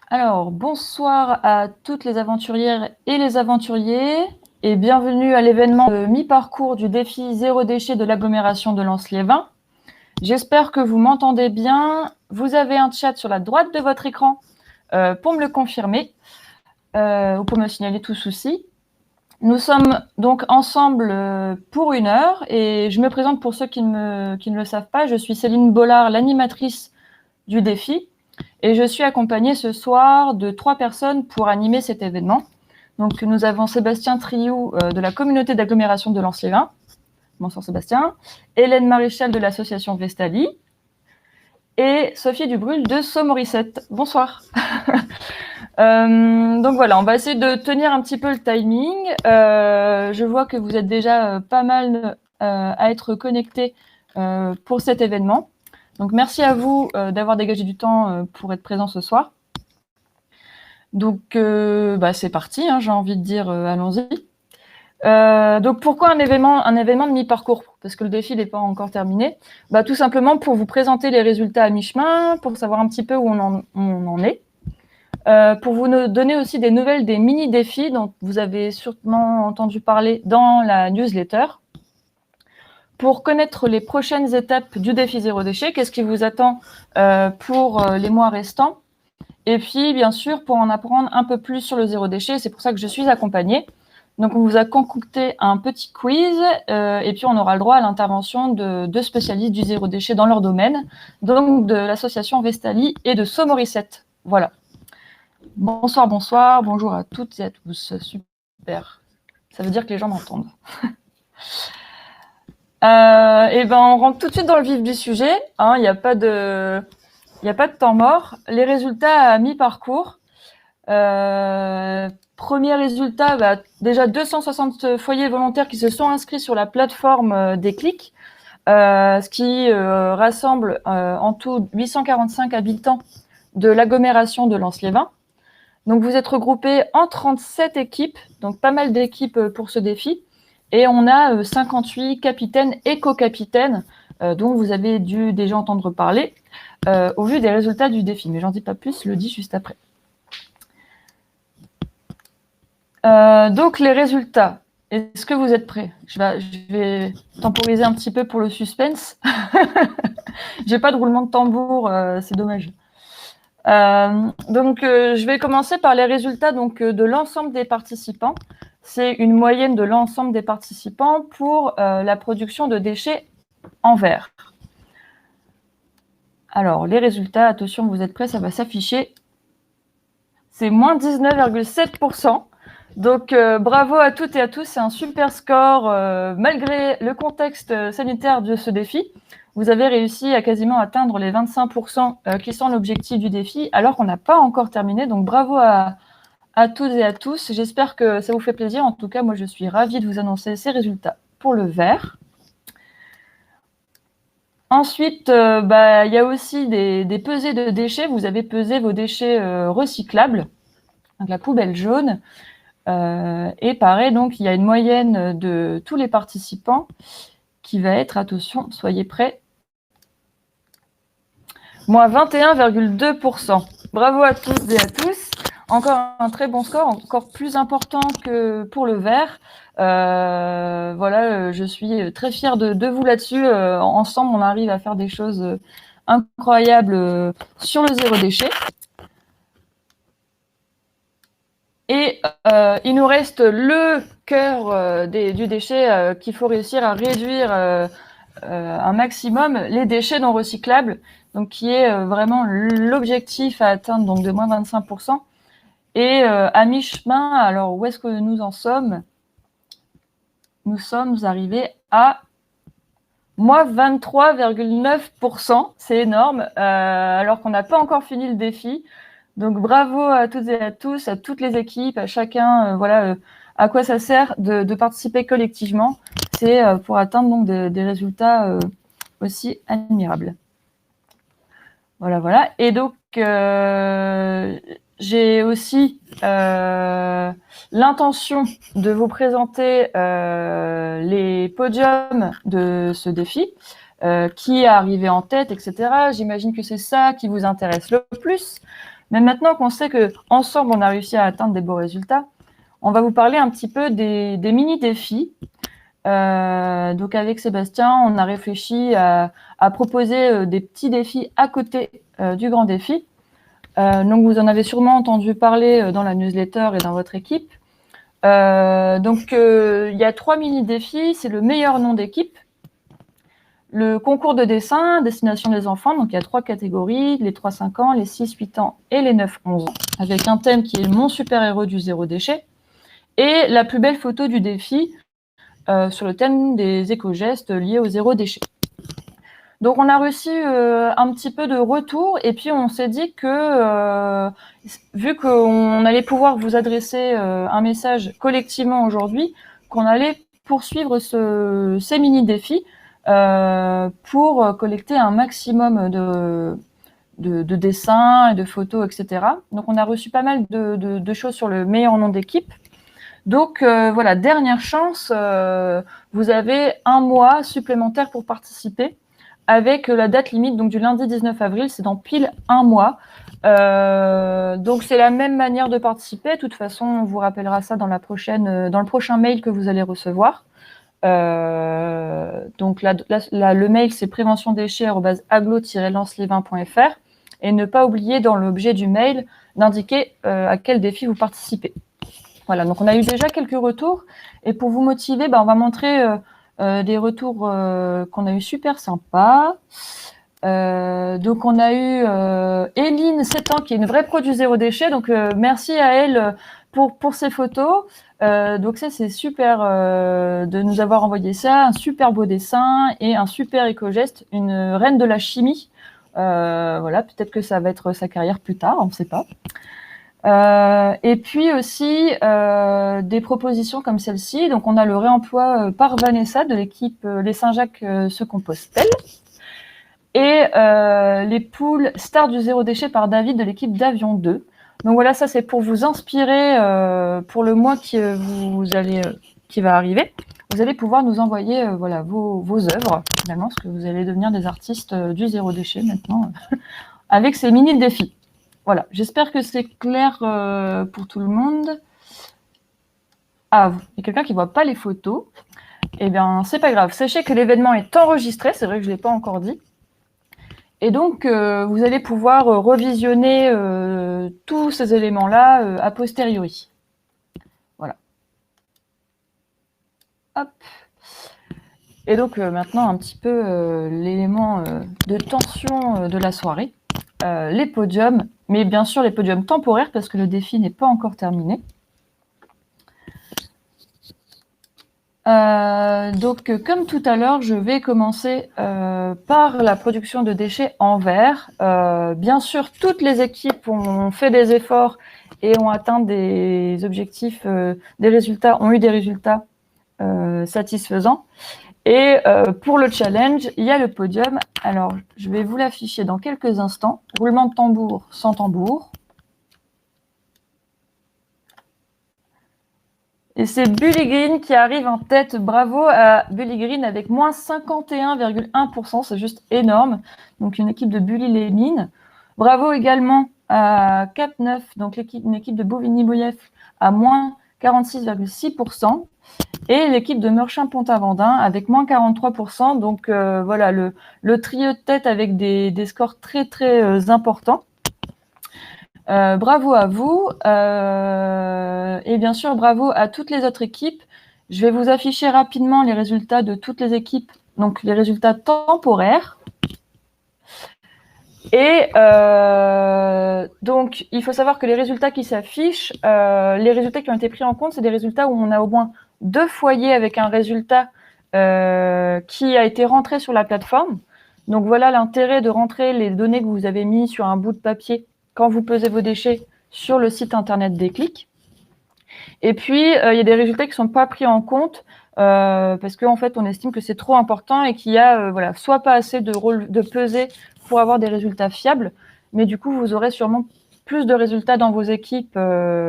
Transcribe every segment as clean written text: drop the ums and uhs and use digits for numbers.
Alors, bonsoir à toutes les aventurières et les aventuriers et bienvenue à l'événement de mi-parcours du défi zéro déchet de l'agglomération de Lens-Liévin. J'espère que vous m'entendez bien. Vous avez un chat sur la droite de votre écran pour me le confirmer ou pour me signaler tout souci. Nous sommes donc ensemble pour 1 heure et je me présente pour ceux qui ne le savent pas. Je suis Céline Bollard, l'animatrice du défi. Et je suis accompagnée ce soir de 3 personnes pour animer cet événement. Donc, nous avons Sébastien Triou de la communauté d'agglomération de Lens-Liévin. Bonsoir Sébastien. Hélène Maréchal de l'association Vestali. Et Sophie Dubrul de Somoricette. Bonsoir. Donc voilà, on va essayer de tenir un petit peu le timing. Je vois que vous êtes déjà pas mal à être connectés pour cet événement. Donc, merci à vous d'avoir dégagé du temps pour être présent ce soir. Donc, c'est parti, hein, j'ai envie de dire, allons-y. Donc, pourquoi un événement de mi-parcours? Parce que le défi n'est pas encore terminé. Tout simplement pour vous présenter les résultats à mi-chemin, pour savoir un petit peu où on en est. Pour vous donner aussi des nouvelles des mini-défis dont vous avez sûrement entendu parler dans la newsletter. Pour connaître les prochaines étapes du défi zéro déchet, qu'est-ce qui vous attend pour les mois restants. Et puis, bien sûr, pour en apprendre un peu plus sur le zéro déchet, c'est pour ça que je suis accompagnée. Donc, on vous a concocté un petit quiz et puis on aura le droit à l'intervention de 2 spécialistes du zéro déchet dans leur domaine, donc de l'association Vestali et de Somoricette. Voilà. Bonsoir, bonsoir, bonjour à toutes et à tous. Super. Ça veut dire que les gens m'entendent. On rentre tout de suite dans le vif du sujet. Il n'y a pas de temps mort. Les résultats à mi-parcours. Premier résultat, déjà 260 foyers volontaires qui se sont inscrits sur la plateforme Déclic, ce qui rassemble en tout 845 habitants de l'agglomération de Lens-Liévin. Donc vous êtes regroupés en 37 équipes, donc pas mal d'équipes pour ce défi. Et on a 58 capitaines et co-capitaines dont vous avez dû déjà entendre parler au vu des résultats du défi. Mais j'en dis pas plus, je le dis juste après. Donc les résultats. Est-ce que vous êtes prêts? Je vais temporiser un petit peu pour le suspense. J'ai pas de roulement de tambour, c'est dommage. Je vais commencer par les résultats de l'ensemble des participants. C'est une moyenne de l'ensemble des participants pour la production de déchets en verre. Alors, les résultats, attention, vous êtes prêts, ça va s'afficher. C'est moins 19,7%. Donc, bravo à toutes et à tous. C'est un super score malgré le contexte sanitaire de ce défi. Vous avez réussi à quasiment atteindre les 25% qui sont l'objectif du défi, alors qu'on n'a pas encore terminé. Donc, bravo à toutes et à tous. J'espère que ça vous fait plaisir. En tout cas, moi, je suis ravie de vous annoncer ces résultats pour le verre. Ensuite, il y a aussi des pesées de déchets. Vous avez pesé vos déchets recyclables, donc la poubelle jaune. Et pareil, donc, il y a une moyenne de tous les participants qui va être, attention, soyez prêts, moins 21,2%. Bravo à tous et à tous. Encore un très bon score, encore plus important que pour le verre. Je suis très fière de vous là-dessus. Ensemble, on arrive à faire des choses incroyables sur le zéro déchet. Et il nous reste le cœur du déchet qu'il faut réussir à réduire un maximum, les déchets non recyclables, donc qui est vraiment l'objectif à atteindre, donc de moins 25%. Et à mi-chemin, alors où est-ce que nous en sommes? Nous sommes arrivés à moins 23,9%. C'est énorme, alors qu'on n'a pas encore fini le défi. Donc bravo à toutes et à tous, à toutes les équipes, à chacun. À quoi ça sert de participer collectivement. C'est pour atteindre donc des résultats aussi admirables. Voilà. Et donc j'ai aussi l'intention de vous présenter les podiums de ce défi, qui est arrivé en tête, etc. J'imagine que c'est ça qui vous intéresse le plus. Mais maintenant qu'on sait qu'ensemble, on a réussi à atteindre des beaux résultats, on va vous parler un petit peu des mini-défis. Donc avec Sébastien, on a réfléchi à proposer des petits défis à côté du grand défi. Donc vous en avez sûrement entendu parler dans la newsletter et dans votre équipe. Donc il y a 3 mini-défis, c'est le meilleur nom d'équipe, le concours de dessin, destination des enfants, donc il y a 3 catégories, les 3-5 ans, les 6-8 ans et les 9-11 ans, avec un thème qui est mon super-héros du zéro déchet, et la plus belle photo du défi sur le thème des éco-gestes liés au zéro déchet. Donc on a reçu un petit peu de retour, et puis on s'est dit que vu qu'on allait pouvoir vous adresser un message collectivement aujourd'hui, qu'on allait poursuivre ces mini-défis pour collecter un maximum de dessins et de photos, etc. Donc on a reçu pas mal de choses sur le meilleur nom d'équipe. Donc voilà, dernière chance, vous avez un mois supplémentaire pour participer avec la date limite donc du lundi 19 avril, c'est dans pile un mois. Donc c'est la même manière de participer. De toute façon, on vous rappellera ça dans le prochain mail que vous allez recevoir. Donc le mail, c'est préventiondéchets@aglo-lance-les-vins.fr, et ne pas oublier dans l'objet du mail d'indiquer à quel défi vous participez. Voilà, donc on a eu déjà quelques retours, et pour vous motiver, on va montrer des retours qu'on a eu super sympas. Donc on a eu Eline, 7 ans, qui est une vraie pro du zéro déchet, donc merci à elle pour ces photos. Donc ça, c'est super de nous avoir envoyé ça, un super beau dessin et un super éco-geste, une reine de la chimie. Voilà, peut-être que ça va être sa carrière plus tard, on ne sait pas. Et puis aussi des propositions comme celle-ci. Donc on a le réemploi par Vanessa de l'équipe Les Saint-Jacques se compostent-elles, et les poules stars du zéro déchet par David de l'équipe d'Avion 2. Donc voilà, ça c'est pour vous inspirer pour le mois qui va arriver. Vous allez pouvoir nous envoyer voilà, vos œuvres, finalement, parce que vous allez devenir des artistes du zéro déchet maintenant, avec ces mini-défis. Voilà, j'espère que c'est clair pour tout le monde. Ah, il y a quelqu'un qui ne voit pas les photos. Eh bien, c'est pas grave. Sachez que l'événement est enregistré, c'est vrai que je ne l'ai pas encore dit. Et donc, vous allez pouvoir revisionner tous ces éléments-là a posteriori. Voilà. Hop. Et donc, maintenant, un petit peu l'élément de tension de la soirée. Les podiums, mais bien sûr les podiums temporaires, parce que le défi n'est pas encore terminé. Donc, comme tout à l'heure, je vais commencer par la production de déchets en verre. Bien sûr, toutes les équipes ont fait des efforts et ont atteint des objectifs, ont eu des résultats satisfaisants. Et pour le challenge, il y a le podium. Alors, je vais vous l'afficher dans quelques instants. Roulement de tambour sans tambour. Et c'est Bully Green qui arrive en tête. Bravo à Bully Green avec moins 51,1%. C'est juste énorme. Donc, une équipe de Bully les mines. Bravo également à Cap 9, donc une équipe de Bouvigny-Bouillef à moins 46,6%. Et l'équipe de Meurchin-Pont-Avendin avec moins 43%. Donc, voilà, le trio de tête avec des scores très, très importants. Bravo à vous et bien sûr bravo à toutes les autres équipes. Je vais vous afficher rapidement les résultats de toutes les équipes, donc les résultats temporaires. Et donc il faut savoir que les résultats qui s'affichent, les résultats qui ont été pris en compte, c'est des résultats où on a au moins 2 foyers avec un résultat qui a été rentré sur la plateforme. Donc voilà l'intérêt de rentrer les données que vous avez mis sur un bout de papier quand vous pesez vos déchets sur le site internet Déclic. Et puis, il y a des résultats qui ne sont pas pris en compte parce qu'en fait, on estime que c'est trop important et qu'il y a voilà, soit pas assez de pesées pour avoir des résultats fiables, mais du coup, vous aurez sûrement plus de résultats dans vos équipes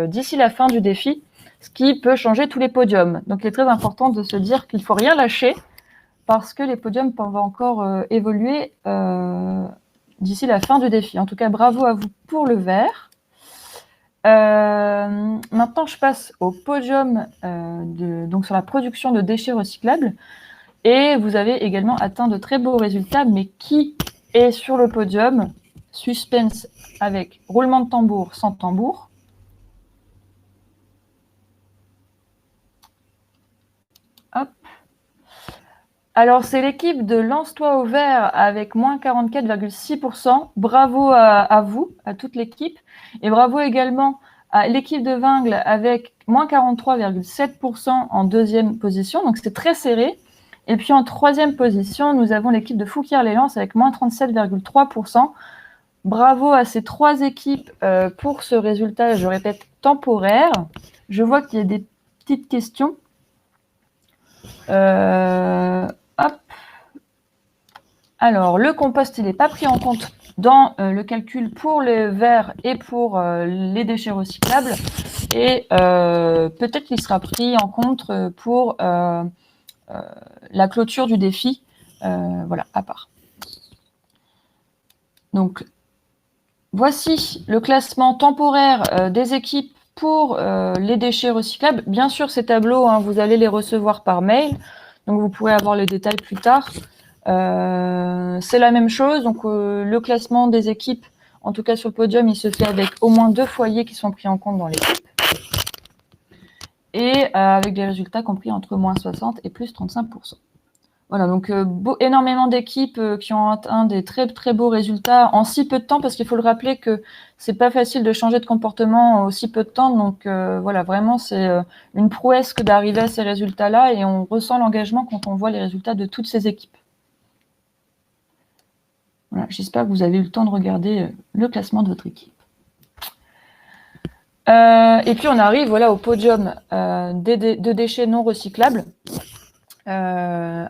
d'ici la fin du défi, ce qui peut changer tous les podiums. Donc, il est très important de se dire qu'il ne faut rien lâcher parce que les podiums peuvent encore évoluer d'ici la fin du défi. En tout cas, bravo à vous pour le vert. Maintenant, je passe au podium donc sur la production de déchets recyclables. Et vous avez également atteint de très beaux résultats. Mais qui est sur le podium? Suspense avec roulement de tambour, sans tambour. Hop. Alors, c'est l'équipe de Lance-toi au vert avec moins 44,6%. Bravo à vous, à toute l'équipe. Et bravo également à l'équipe de Vingles avec moins 43,7% en deuxième position. Donc, c'est très serré. Et puis, en troisième position, nous avons l'équipe de Fouquier-les-Lances avec moins 37,3%. Bravo à ces trois équipes pour ce résultat, je répète, temporaire. Je vois qu'il y a des petites questions. Hop. Alors, le compost, il n'est pas pris en compte dans le calcul pour les verres et pour les déchets recyclables. Et peut-être qu'il sera pris en compte pour la clôture du défi. Voilà, à part. Donc, voici le classement temporaire des équipes pour les déchets recyclables. Bien sûr, ces tableaux, hein, vous allez les recevoir par mail. Donc, vous pourrez avoir les détails plus tard. C'est la même chose. Donc, le classement des équipes, en tout cas sur le podium, il se fait avec au moins 2 foyers qui sont pris en compte dans l'équipe. Et avec des résultats compris entre moins 60 et plus 35%. Voilà, donc énormément d'équipes qui ont atteint des très très beaux résultats en si peu de temps, parce qu'il faut le rappeler que c'est pas facile de changer de comportement en aussi peu de temps. Donc voilà, vraiment c'est une prouesse que d'arriver à ces résultats-là, et on ressent l'engagement quand on voit les résultats de toutes ces équipes. Voilà, j'espère que vous avez eu le temps de regarder le classement de votre équipe. Et puis on arrive voilà, au podium de déchets non recyclables.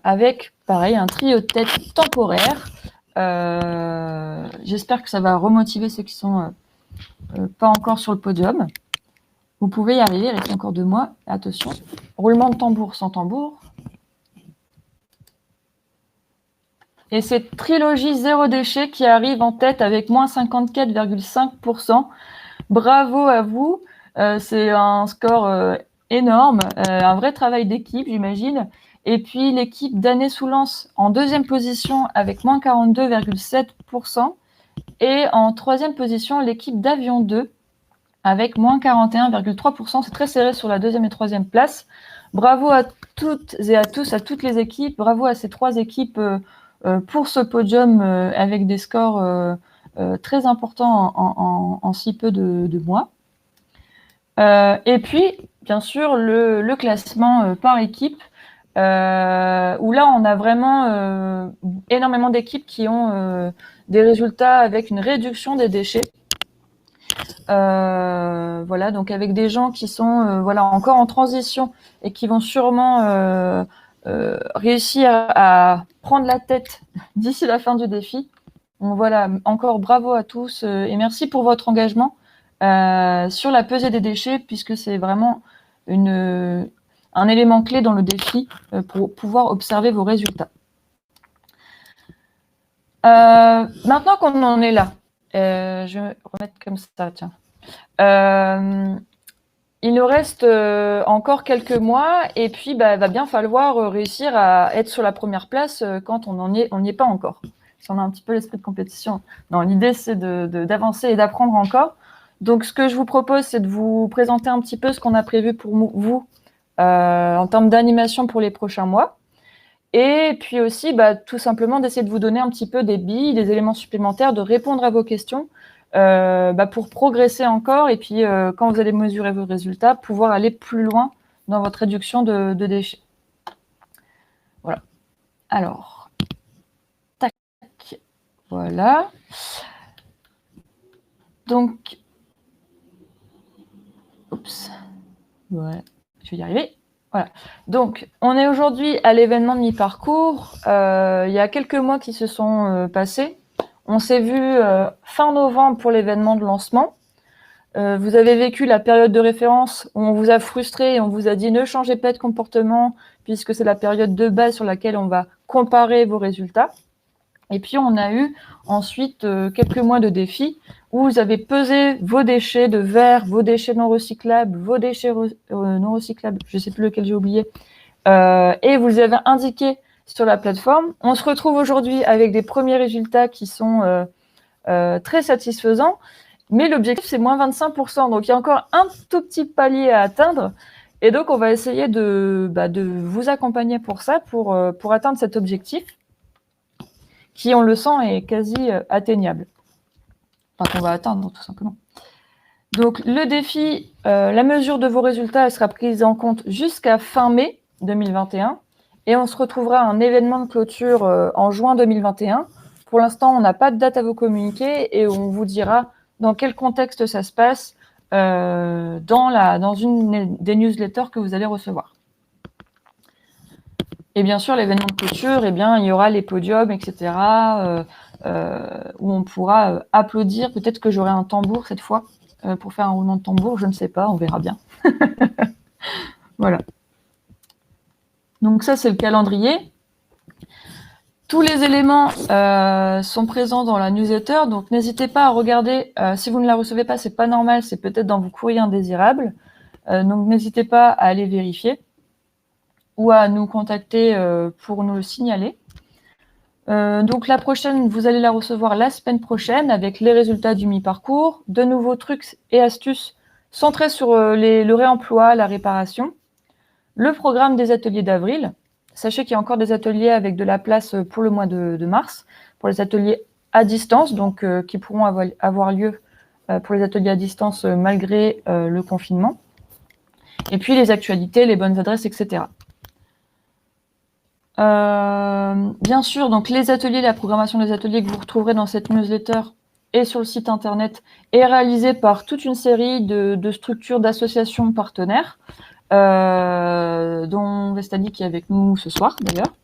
Avec, pareil, un trio de tête temporaire. J'espère que ça va remotiver ceux qui sont pas encore sur le podium. Vous pouvez y arriver, restez encore 2 mois. Attention, roulement de tambour sans tambour. Et c'est Trilogie Zéro Déchet qui arrive en tête avec moins 54,5%. Bravo à vous. C'est un score énorme, un vrai travail d'équipe, j'imagine. Et puis l'équipe d'Année-sous-Lens en deuxième position avec moins 42,7%. Et en troisième position, l'équipe d'Avion 2 avec moins 41,3%. C'est très serré sur la deuxième et troisième place. Bravo à toutes et à tous, à toutes les équipes. Bravo à ces 3 équipes pour ce podium avec des scores très importants en si peu de mois. Et puis, bien sûr, le classement par équipe, où là, on a vraiment énormément d'équipes qui ont des résultats avec une réduction des déchets. Voilà, donc avec des gens qui sont voilà, encore en transition et qui vont sûrement réussir à prendre la tête d'ici la fin du défi. Donc voilà, encore bravo à tous et merci pour votre engagement sur la pesée des déchets, puisque c'est vraiment un élément clé dans le défi pour pouvoir observer vos résultats. Maintenant qu'on en est là, je vais remettre comme ça, tiens. Il nous reste encore quelques mois, et puis va bien falloir réussir à être sur la première place quand on n'y est pas encore. Si on a un petit peu l'esprit de compétition. Non, l'idée c'est d'avancer et d'apprendre encore. Donc ce que je vous propose, c'est de vous présenter un petit peu ce qu'on a prévu pour vous en termes d'animation pour les prochains mois. Et puis aussi, tout simplement d'essayer de vous donner un petit peu des billes, des éléments supplémentaires, de répondre à vos questions pour progresser encore. Et puis, quand vous allez mesurer vos résultats, pouvoir aller plus loin dans votre réduction de déchets. Voilà. Alors, tac, voilà. Donc, oups, ouais, je vais y arriver. Voilà. Donc, on est aujourd'hui à l'événement de mi-parcours. Il y a quelques mois qui se sont passés. On s'est vu fin novembre pour l'événement de lancement. Vous avez vécu la période de référence où on vous a frustré et on vous a dit ne changez pas de comportement puisque c'est la période de base sur laquelle on va comparer vos résultats. Et puis, on a eu ensuite quelques mois de défi où vous avez pesé vos déchets de verre, vos déchets non recyclables, vos déchets non recyclables, je ne sais plus lequel j'ai oublié, et vous les avez indiqués sur la plateforme. On se retrouve aujourd'hui avec des premiers résultats qui sont très satisfaisants, mais l'objectif, c'est moins 25%. Donc, il y a encore un tout petit palier à atteindre. Et donc, on va essayer de vous accompagner pour ça, pour atteindre cet objectif qui, on le sent, est quasi atteignable. Enfin, qu'on va atteindre, tout simplement. Donc, le défi, la mesure de vos résultats, elle sera prise en compte jusqu'à fin mai 2021. Et on se retrouvera à un événement de clôture en juin 2021. Pour l'instant, on n'a pas de date à vous communiquer et on vous dira dans quel contexte ça se passe dans une des newsletters que vous allez recevoir. Et bien sûr, l'événement de clôture, eh bien, il y aura les podiums, etc., où on pourra applaudir. Peut-être que j'aurai un tambour cette fois pour faire un roulement de tambour. Je ne sais pas, on verra bien. Voilà. Donc ça, c'est le calendrier. Tous les éléments sont présents dans la newsletter, donc n'hésitez pas à regarder. Si vous ne la recevez pas, c'est pas normal, c'est peut-être dans vos courriers indésirables. Donc n'hésitez pas à aller vérifier ou à nous contacter pour nous le signaler. Donc la prochaine, vous allez la recevoir la semaine prochaine avec les résultats du mi-parcours, de nouveaux trucs et astuces centrés sur le réemploi, la réparation, le programme des ateliers d'avril. Sachez qu'il y a encore des ateliers avec de la place pour le mois de mars, pour les ateliers à distance, donc qui pourront avoir lieu pour les ateliers à distance malgré le confinement. Et puis les actualités, les bonnes adresses, etc. Bien sûr, donc les ateliers, la programmation des ateliers que vous retrouverez dans cette newsletter et sur le site internet est réalisée par toute une série de structures, d'associations partenaires, dont Vestali qui est avec nous ce soir d'ailleurs.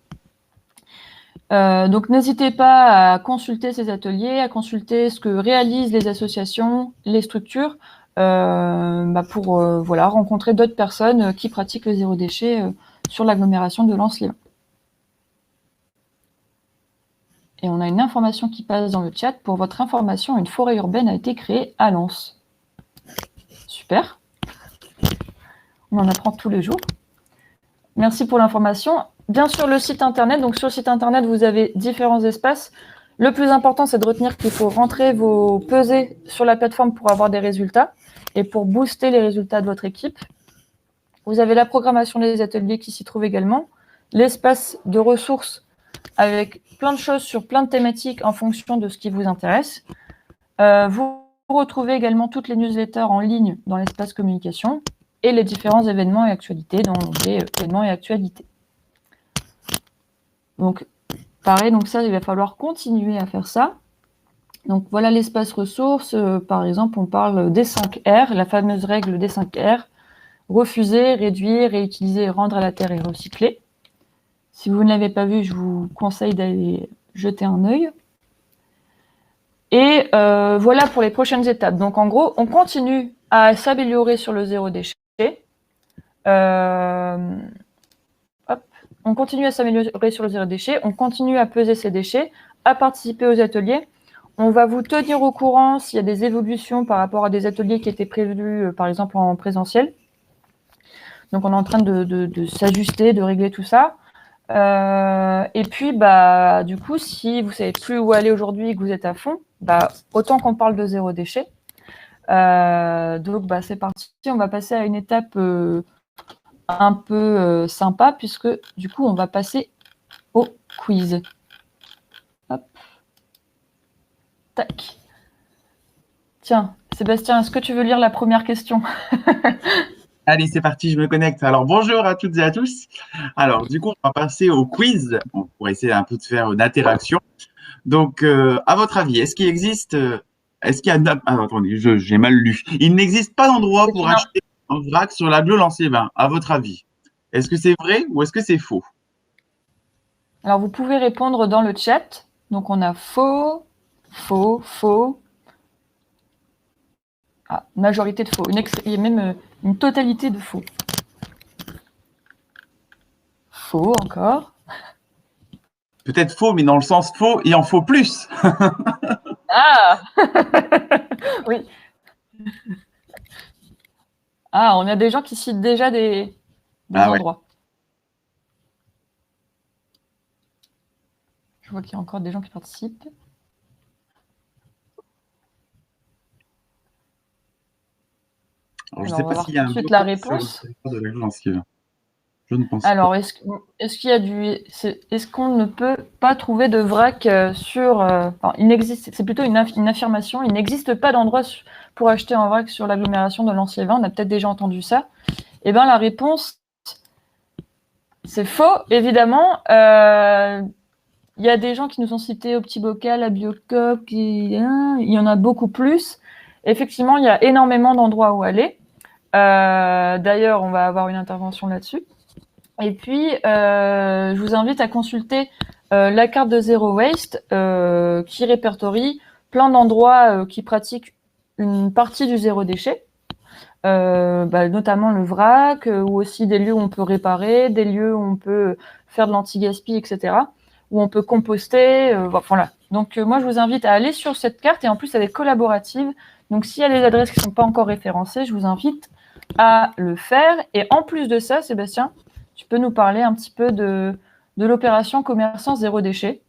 Donc n'hésitez pas à consulter ces ateliers, à consulter ce que réalisent les associations, les structures, pour voilà, rencontrer d'autres personnes qui pratiquent le zéro déchet sur l'agglomération de Lens-Léven. Et on a une information qui passe dans le chat. Pour votre information, une forêt urbaine a été créée à Lens. Super. On en apprend tous les jours. Merci pour l'information. Bien sûr, le site internet. Donc, sur le site internet, vous avez différents espaces. Le plus important, c'est de retenir qu'il faut rentrer vos pesées sur la plateforme pour avoir des résultats et pour booster les résultats de votre équipe. Vous avez la programmation des ateliers qui s'y trouve également, l'espace de ressources avec plein de choses sur plein de thématiques en fonction de ce qui vous intéresse. Vous retrouvez également toutes les newsletters en ligne dans l'espace communication et les différents événements et actualités dans l'onglet événements et actualités. Donc, pareil, donc ça, il va falloir continuer à faire ça. Donc, voilà l'espace ressources. Par exemple, on parle des 5 R, la fameuse règle des 5 R. Refuser, réduire, réutiliser, rendre à la terre et recycler. Si vous ne l'avez pas vu, je vous conseille d'aller jeter un œil. Et voilà pour les prochaines étapes. Donc, en gros, on continue à s'améliorer sur le zéro déchet. On continue à s'améliorer sur le zéro déchet. On continue à peser ses déchets, à participer aux ateliers. On va vous tenir au courant s'il y a des évolutions par rapport à des ateliers qui étaient prévus, par exemple, en présentiel. Donc, on est en train de s'ajuster, de régler tout ça. Et puis, du coup, si vous ne savez plus où aller aujourd'hui et que vous êtes à fond, autant qu'on parle de zéro déchet. Donc, c'est parti. On va passer à une étape un peu sympa, puisque du coup, on va passer au quiz. Hop. Tac. Tiens, Sébastien, est-ce que tu veux lire la première question? Allez, c'est parti, je me connecte. Alors, bonjour à toutes et à tous. Alors, du coup, on va passer au quiz pour essayer un peu de faire une interaction. Donc, à votre avis, est-ce qu'il existe, est-ce qu'il y a, attendez, j'ai mal lu. Il n'existe pas d'endroit pour acheter un vrac sur l'agglo Lens-Léven, à votre avis. Est-ce que c'est vrai ou est-ce que c'est faux? Alors, vous pouvez répondre dans le chat. Donc, on a faux, faux, faux. Ah, majorité de faux. Il y a même une totalité de faux. Faux encore. Peut-être faux, mais dans le sens faux, il en faut plus. Ah Oui. Ah, on a des gens qui citent déjà des endroits. Je vois qu'il y a encore des gens qui participent. Alors, je ne sais pas s'il y a un tout de suite blocage la réponse. sur le territoire de la Gencive. Je ne pense Alors, pas. est-ce qu'on ne peut pas trouver de vrac sur... enfin, il n'existe, c'est plutôt une affirmation, il n'existe pas d'endroit pour acheter en vrac sur l'agglomération de Lanciévin. On a peut-être déjà entendu ça. Eh bien, la réponse, c'est faux, évidemment. Il y a des gens qui nous ont cités au Petit Bocal, à Biocop, il y en a beaucoup plus. Effectivement, il y a énormément d'endroits où aller. D'ailleurs, on va avoir une intervention là-dessus. Et puis, je vous invite à consulter la carte de Zero Waste qui répertorie plein d'endroits qui pratiquent une partie du zéro déchet, notamment le vrac, ou aussi des lieux où on peut réparer, des lieux où on peut faire de l'anti-gaspi, etc., où on peut composter. Voilà. Donc, moi, je vous invite à aller sur cette carte, et en plus, elle est collaborative. Donc, s'il y a des adresses qui ne sont pas encore référencées, je vous invite à le faire. Et en plus de ça, Sébastien, tu peux nous parler un petit peu de l'opération commerçant zéro déchet?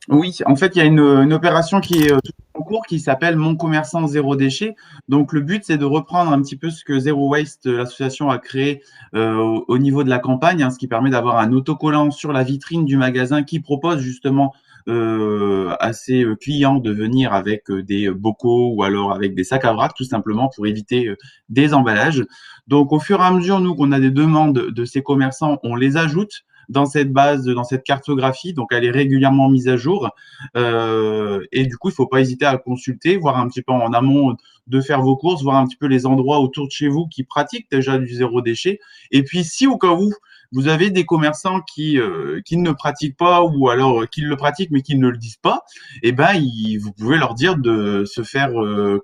Oui, en fait, il y a une opération qui est en cours qui s'appelle Mon commerçant zéro déchet. Donc, le but, c'est de reprendre un petit peu ce que Zero Waste, l'association, a créé au niveau de la campagne, hein, ce qui permet d'avoir un autocollant sur la vitrine du magasin qui propose justement à ses clients de venir avec des bocaux ou alors avec des sacs à vrac, tout simplement pour éviter des emballages. Donc, au fur et à mesure, nous, qu'on a des demandes de ces commerçants, on les ajoute dans cette base, dans cette cartographie. Donc, elle est régulièrement mise à jour. Et du coup, il ne faut pas hésiter à consulter, voir un petit peu en amont de faire vos courses, voir un petit peu les endroits autour de chez vous qui pratiquent déjà du zéro déchet. Et puis, si au cas où vous avez des commerçants qui ne pratiquent pas ou alors qui le pratiquent mais qui ne le disent pas, eh ben, vous pouvez leur dire de se faire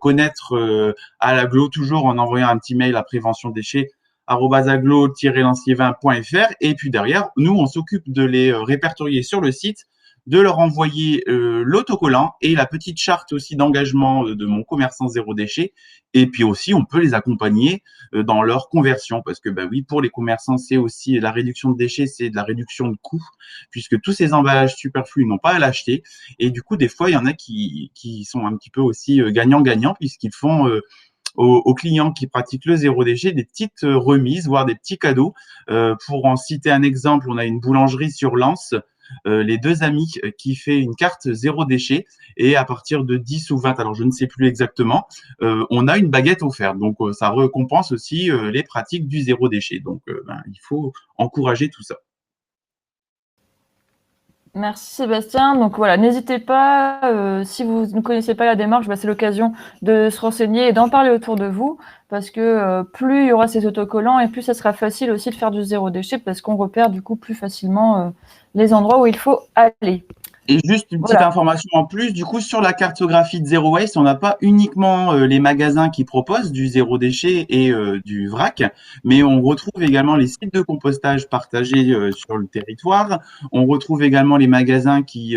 connaître à l'agglo, toujours en envoyant un petit mail à prévention déchets @aglo-lanciévin.fr, et puis derrière, nous, on s'occupe de les répertorier sur le site, de leur envoyer l'autocollant et la petite charte aussi d'engagement de mon commerçant zéro déchet. Et puis aussi, on peut les accompagner dans leur conversion, parce que bah oui, pour les commerçants, c'est aussi la réduction de déchets, c'est de la réduction de coûts, puisque tous ces emballages superflus n'ont pas à l'acheter. Et du coup, des fois, il y en a qui sont un petit peu aussi gagnant-gagnant, puisqu'ils font aux clients qui pratiquent le zéro déchet des petites remises, voire des petits cadeaux. Pour en citer un exemple, on a une boulangerie sur Lens, les deux amis, qui fait une carte zéro déchet, et à partir de 10 ou 20, alors je ne sais plus exactement, on a une baguette offerte. Donc ça récompense aussi les pratiques du zéro déchet. Donc il faut encourager tout ça. Merci Sébastien. Donc voilà, n'hésitez pas, si vous ne connaissez pas la démarche, c'est l'occasion de se renseigner et d'en parler autour de vous, parce que plus il y aura ces autocollants et plus ça sera facile aussi de faire du zéro déchet, parce qu'on repère du coup plus facilement les endroits où il faut aller. Et juste une petite information en plus, du coup, sur la cartographie de Zero Waste, on n'a pas uniquement les magasins qui proposent du zéro déchet et du vrac, mais on retrouve également les sites de compostage partagés sur le territoire. On retrouve également les magasins qui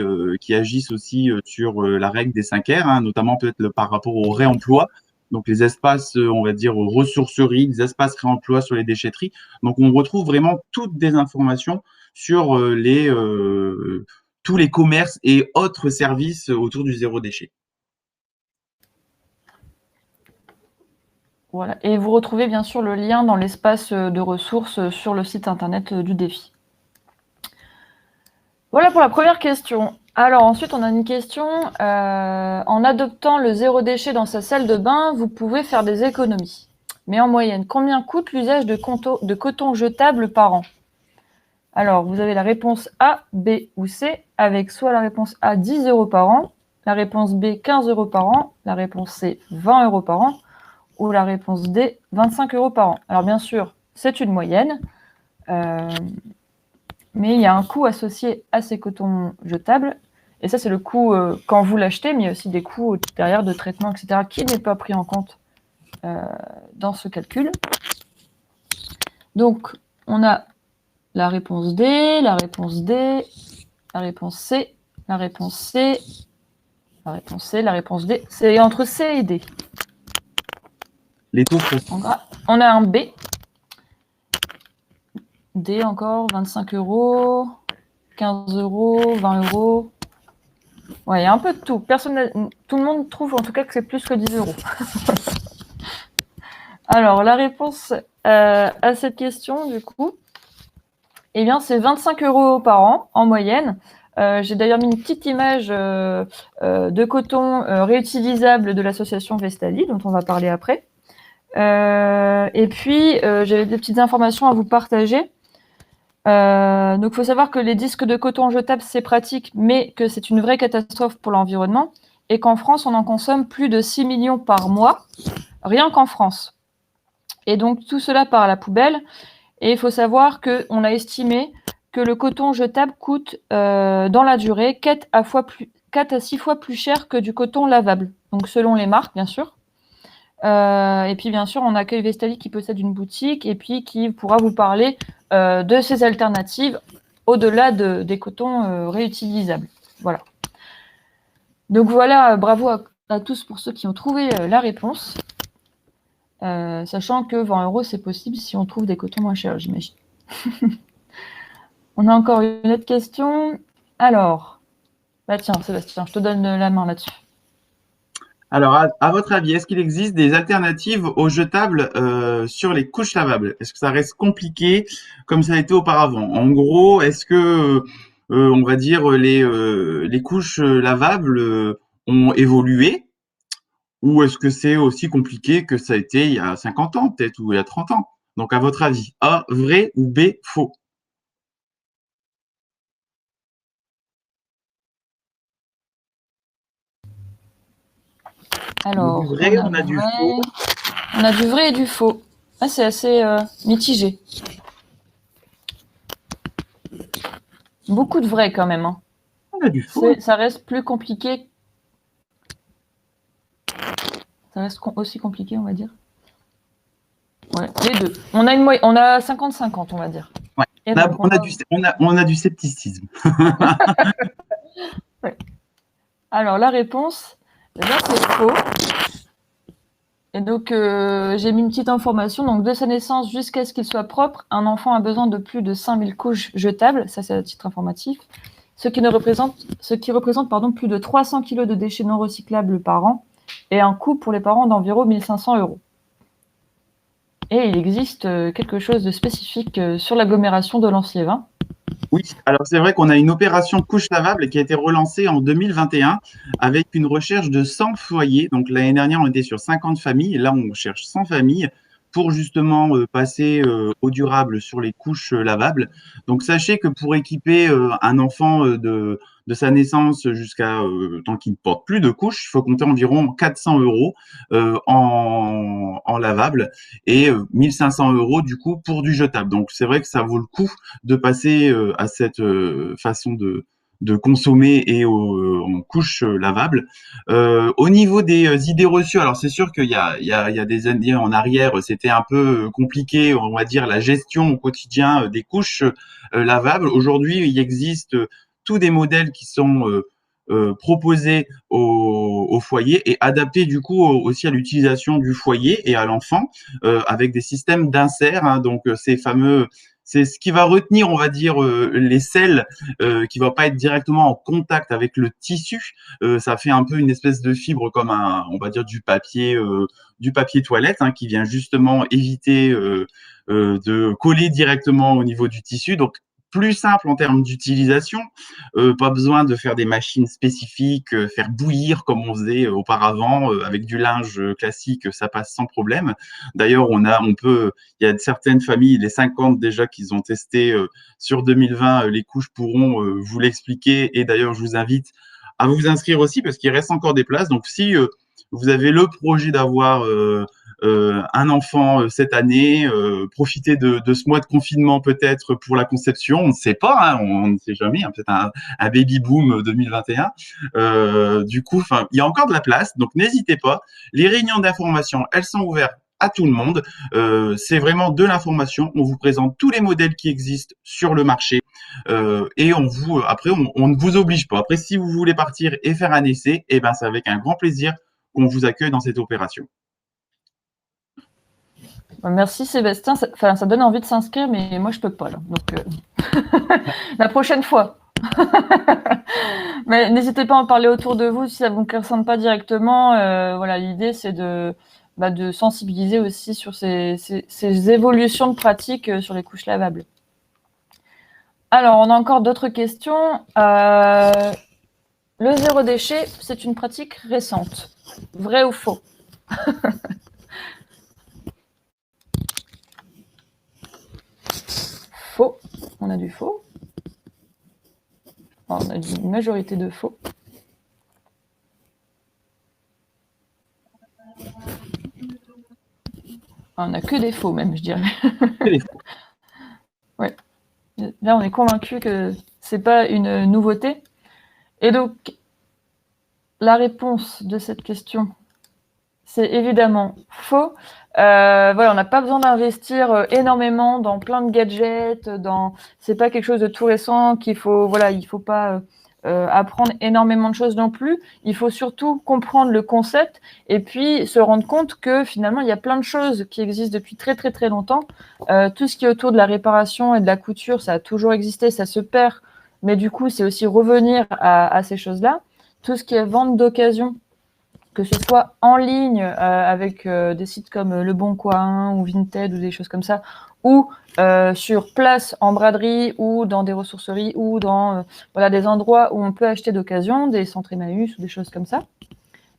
agissent aussi sur la règle des 5 R, hein, notamment peut-être par rapport au réemploi. Donc les espaces, on va dire, ressourceries, les espaces réemploi sur les déchetteries. Donc on retrouve vraiment toutes des informations sur tous les commerces et autres services autour du zéro déchet. Voilà. Et vous retrouvez bien sûr le lien dans l'espace de ressources sur le site internet du défi. Voilà pour la première question. Alors ensuite, on a une question. En adoptant le zéro déchet dans sa salle de bain, vous pouvez faire des économies. Mais en moyenne, combien coûte l'usage de coton jetable par an? Alors, vous avez la réponse A, B ou C, avec soit la réponse A, 10 € par an, la réponse B, 15 € par an, la réponse C, 20 € par an, ou la réponse D, 25 € par an. Alors bien sûr, c'est une moyenne, mais il y a un coût associé à ces cotons jetables, et ça c'est le coût quand vous l'achetez, mais il y a aussi des coûts derrière de traitement, etc., qui n'est pas pris en compte dans ce calcul. Donc, on a la réponse D, la réponse D, la réponse C, la réponse C, la réponse C, la réponse D. C'est entre C et D. les taux seront... Donc, on a un B. D encore, 25 euros, 15 euros, 20 euros. Ouais, il y a un peu de tout. Tout le monde trouve en tout cas que c'est plus que 10 euros. Alors, la réponse à cette question, du coup, eh bien, c'est 25 euros par an en moyenne. J'ai d'ailleurs mis une petite image de coton réutilisable de l'association Vestali, dont on va parler après. Et puis, j'avais des petites informations à vous partager. Donc, il faut savoir que les disques de coton jetables, c'est pratique, mais que c'est une vraie catastrophe pour l'environnement, et qu'en France, on en consomme plus de 6 millions par mois, rien qu'en France. Et donc, tout cela part à la poubelle. Et il faut savoir qu'on a estimé que le coton jetable coûte, dans la durée, 4 à 6 fois plus cher que du coton lavable. Donc, selon les marques, bien sûr. Et puis, bien sûr, on accueille Vestali qui possède une boutique et puis qui pourra vous parler de ces alternatives au-delà des cotons réutilisables. Voilà. Donc voilà, bravo à tous pour ceux qui ont trouvé la réponse. Sachant que 20 euros, c'est possible si on trouve des cotons moins chers, j'imagine. On a encore une autre question. Alors, bah tiens, Sébastien, je te donne la main là-dessus. Alors, à votre avis, est-ce qu'il existe des alternatives aux jetables sur les couches lavables? Est-ce que ça reste compliqué comme ça a été auparavant? En gros, est-ce que, on va dire, les couches lavables ont évolué? Ou est-ce que c'est aussi compliqué que ça a été il y a 50 ans, peut-être, ou il y a 30 ans? Donc, à votre avis, A, vrai ou B, faux? Alors, Du vrai, on a du faux. On a du vrai et du faux. Ah, c'est assez mitigé. Beaucoup de vrai quand même. Hein. On a du faux. Ça reste plus compliqué. Ça reste aussi compliqué, on va dire. Ouais, les deux. On a 50-50, on va dire. Ouais. Et Là, donc, on a du scepticisme. ouais. Alors, la réponse, eh bien, c'est faux. Et donc, j'ai mis une petite information. Donc, de sa naissance jusqu'à ce qu'il soit propre, un enfant a besoin de plus de 5000 couches jetables. Ça, c'est à titre informatif. Ce qui représente plus de 300 kg de déchets non recyclables par an et un coût pour les parents d'environ 1500 euros. Et il existe quelque chose de spécifique sur l'agglomération de Lanciévin. Oui, alors c'est vrai qu'on a une opération couche lavable qui a été relancée en 2021 avec une recherche de 100 foyers. Donc l'année dernière, on était sur 50 familles et là, on cherche 100 familles pour justement passer au durable sur les couches lavables. Donc sachez que pour équiper un enfant de sa naissance jusqu'à tant qu'il ne porte plus de couches, il faut compter environ 400 euros en lavable et 1500 euros du coup pour du jetable. Donc c'est vrai que ça vaut le coup de passer à cette façon de consommer et en couches lavables. Au niveau des idées reçues, alors c'est sûr qu'il y a des années en arrière, c'était un peu compliqué, on va dire, la gestion au quotidien des couches lavables. Aujourd'hui, il existe tous des modèles qui sont proposés au foyer et adaptés du coup aussi à l'utilisation du foyer et à l'enfant avec des systèmes d'insert, hein, donc ces fameux c'est ce qui va retenir, on va dire, les selles qui va pas être directement en contact avec le tissu. Ça fait un peu une espèce de fibre comme on va dire du papier toilette, hein, qui vient justement éviter de coller directement au niveau du tissu. Donc plus simple en termes d'utilisation, pas besoin de faire des machines spécifiques, faire bouillir comme on faisait auparavant avec du linge classique, ça passe sans problème. D'ailleurs, il y a certaines familles, les 50 déjà qu'ils ont testé sur 2020, les couches pourront vous l'expliquer. Et d'ailleurs, je vous invite à vous inscrire aussi parce qu'il reste encore des places. Donc, si vous avez le projet d'avoir un enfant cette année, profiter de ce mois de confinement peut-être pour la conception, on ne sait pas, hein, on ne sait jamais, hein, peut-être un baby boom 2021. Du coup, il y a encore de la place, donc n'hésitez pas. Les réunions d'information, elles sont ouvertes à tout le monde. C'est vraiment de l'information. On vous présente tous les modèles qui existent sur le marché et après, on ne vous oblige pas. Après, si vous voulez partir et faire un essai, eh ben, c'est avec un grand plaisir qu'on vous accueille dans cette opération. Merci Sébastien, ça donne envie de s'inscrire, mais moi je peux pas là. Donc la prochaine fois. Mais n'hésitez pas à en parler autour de vous si ça vous concerne pas directement. Voilà, l'idée c'est de sensibiliser aussi sur ces évolutions de pratique sur les couches lavables. Alors, on a encore d'autres questions. Le zéro déchet, c'est une pratique récente. Vrai ou faux? Faux. On a du faux. On a une majorité de faux. On n'a que des faux, même, je dirais. Ouais. Là, on est convaincu que c'est pas une nouveauté. Et donc, la réponse de cette question, c'est évidemment faux. Voilà, on n'a pas besoin d'investir énormément dans plein de gadgets. C'est pas quelque chose de tout récent qu'il faut. Voilà, il faut pas apprendre énormément de choses non plus. Il faut surtout comprendre le concept et puis se rendre compte que finalement il y a plein de choses qui existent depuis très très très longtemps. Tout ce qui est autour de la réparation et de la couture, ça a toujours existé, ça se perd. Mais du coup, c'est aussi revenir à ces choses-là. Tout ce qui est vente d'occasion, que ce soit en ligne avec des sites comme Le Bon Coin ou Vinted ou des choses comme ça, ou sur place en braderie ou dans des ressourceries ou dans des endroits où on peut acheter d'occasion, des centres Emmaüs ou des choses comme ça.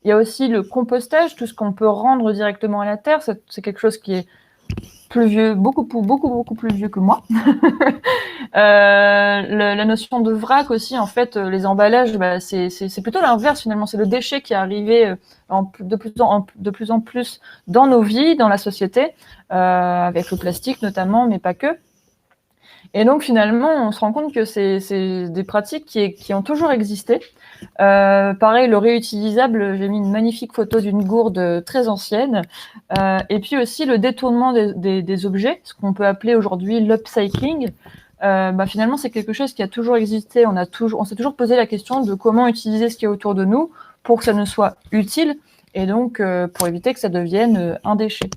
Il y a aussi le compostage, tout ce qu'on peut rendre directement à la terre, c'est quelque chose qui est plus vieux, beaucoup plus vieux que moi. La notion de vrac aussi, en fait, les emballages, c'est plutôt l'inverse finalement. C'est le déchet qui est arrivé de plus en plus dans nos vies, dans la société, avec le plastique notamment, mais pas que. Et donc finalement, on se rend compte que c'est des pratiques qui ont toujours existé. Pareil, le réutilisable, j'ai mis une magnifique photo d'une gourde très ancienne. Et puis aussi le détournement des objets, ce qu'on peut appeler aujourd'hui l'upcycling. Finalement, c'est quelque chose qui a toujours existé. On s'est toujours posé la question de comment utiliser ce qui est autour de nous pour que ça nous soit utile et donc pour éviter que ça devienne un déchet.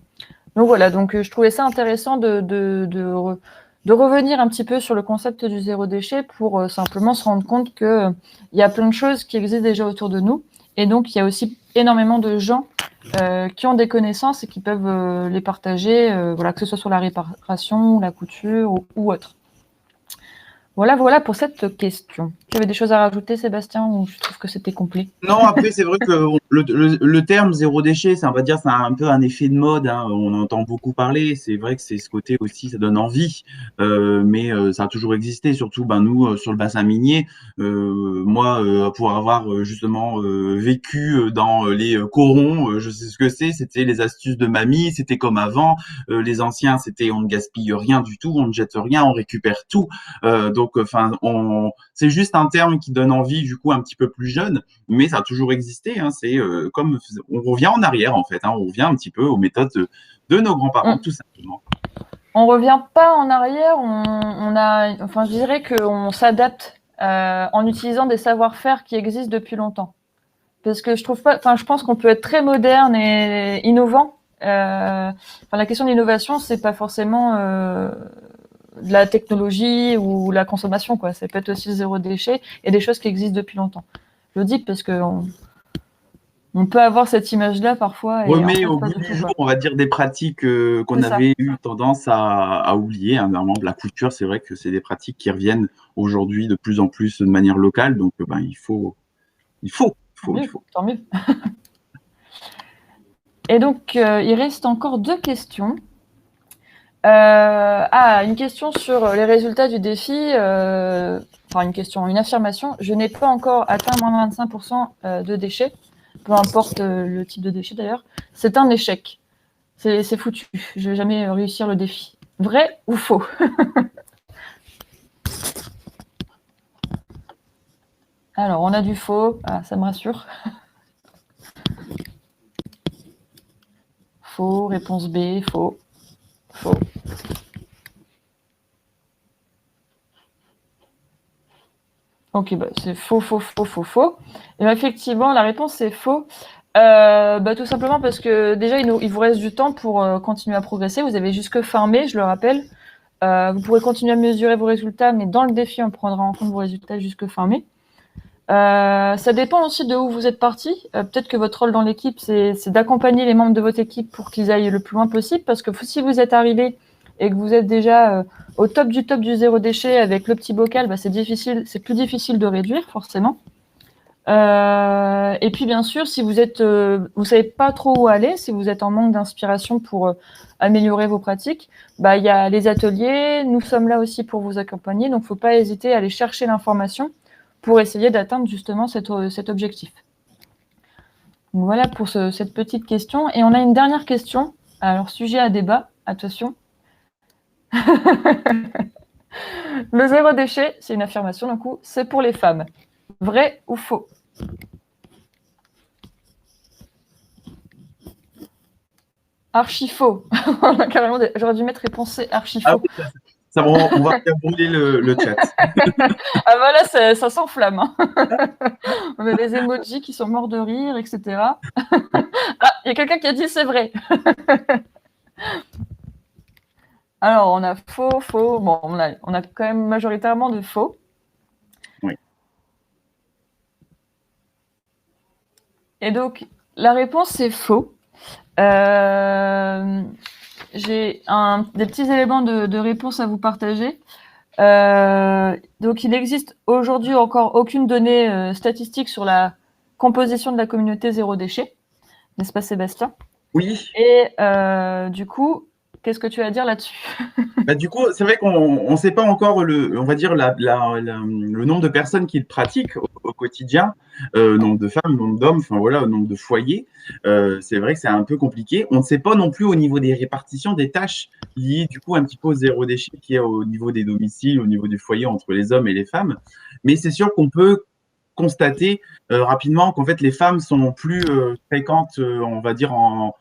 Donc voilà, je trouvais ça intéressant de revenir un petit peu sur le concept du zéro déchet pour simplement se rendre compte qu'il y a plein de choses qui existent déjà autour de nous. Et donc, il y a aussi énormément de gens qui ont des connaissances et qui peuvent les partager, que ce soit sur la réparation, la couture ou autre. Voilà pour cette question. Tu avais des choses à rajouter, Sébastien, ou je trouve que c'était complet? Non, après, c'est vrai que le terme zéro déchet, on va dire, c'est un peu un effet de mode. Hein, on en entend beaucoup parler. C'est vrai que c'est ce côté aussi, ça donne envie. Mais ça a toujours existé, surtout nous, sur le bassin minier. Moi, pour avoir justement vécu dans les corons, je sais ce que c'est. C'était les astuces de mamie. C'était comme avant. Les anciens, c'était on ne gaspille rien du tout, on ne jette rien, on récupère tout. C'est juste un terme qui donne envie, du coup, un petit peu plus jeune, mais ça a toujours existé. Hein, c'est comme on revient en arrière, en fait. Hein, on revient un petit peu aux méthodes de nos grands-parents, tout simplement. On revient pas en arrière. Je dirais qu'on s'adapte en utilisant des savoir-faire qui existent depuis longtemps. Parce que je pense qu'on peut être très moderne et innovant. La question de l'innovation, c'est pas forcément de la technologie ou la consommation, quoi. Ça peut être aussi zéro déchet et des choses qui existent depuis longtemps. Je le dis parce que on peut avoir cette image-là parfois. Et remet au goût du jour, on va dire, des pratiques qu'on avait eu tendance à oublier. Hein. Normalement, la couture, c'est vrai que c'est des pratiques qui reviennent aujourd'hui de plus en plus de manière locale. Donc, il faut. Tant mieux. Et donc, il reste encore 2 questions. Une question sur les résultats du défi. Une affirmation. Je n'ai pas encore atteint moins de 25% de déchets, peu importe le type de déchet d'ailleurs. C'est un échec. C'est foutu. Je vais jamais réussir le défi. Vrai ou faux? Alors, on a du faux. Ah, ça me rassure. Faux. Réponse B. Faux. Faux. Ok, c'est faux. Et effectivement, la réponse c'est faux. Tout simplement parce que déjà, il vous reste du temps pour continuer à progresser. Vous avez jusque fin mai, je le rappelle. Vous pourrez continuer à mesurer vos résultats, mais dans le défi, on prendra en compte vos résultats jusque fin mai. Ça dépend aussi de où vous êtes parti. Peut-être que votre rôle dans l'équipe, c'est d'accompagner les membres de votre équipe pour qu'ils aillent le plus loin possible. Parce que si vous êtes arrivé et que vous êtes déjà au top du zéro déchet avec le petit bocal, c'est plus difficile de réduire forcément. Et puis bien sûr, si vous savez pas trop où aller, si vous êtes en manque d'inspiration pour améliorer vos pratiques, il y a les ateliers. Nous sommes là aussi pour vous accompagner, donc faut pas hésiter à aller chercher l'information pour essayer d'atteindre justement cet objectif. Donc voilà pour cette petite question. Et on a une dernière question. Alors sujet à débat, attention. Le zéro déchet, c'est une affirmation, du coup, c'est pour les femmes. Vrai ou faux? Archi faux. J'aurais dû mettre réponse archi faux. Ah, on va faire brûler le chat. Ah voilà, ça s'enflamme. Hein. On a des emojis qui sont morts de rire, etc. Ah, il y a quelqu'un qui a dit c'est vrai. Alors, on a faux. Bon, on a quand même majoritairement de faux. Oui. Et donc, la réponse, c'est faux. J'ai des petits éléments de réponse à vous partager. Donc, il n'existe aujourd'hui encore aucune donnée statistique sur la composition de la communauté zéro déchet. N'est-ce pas, Sébastien? Oui. Et du coup, qu'est-ce que tu as à dire là-dessus? Du coup, c'est vrai qu'on ne sait pas encore le nombre de personnes qui le pratiquent au quotidien, nombre de femmes, nombre d'hommes, enfin voilà, nombre de foyers. C'est vrai que c'est un peu compliqué. On ne sait pas non plus au niveau des répartitions des tâches liées du coup un petit peu au zéro déchet qui est au niveau des domiciles, au niveau des foyers entre les hommes et les femmes. Mais c'est sûr qu'on peut constater rapidement qu'en fait les femmes sont plus fréquentes, on va dire en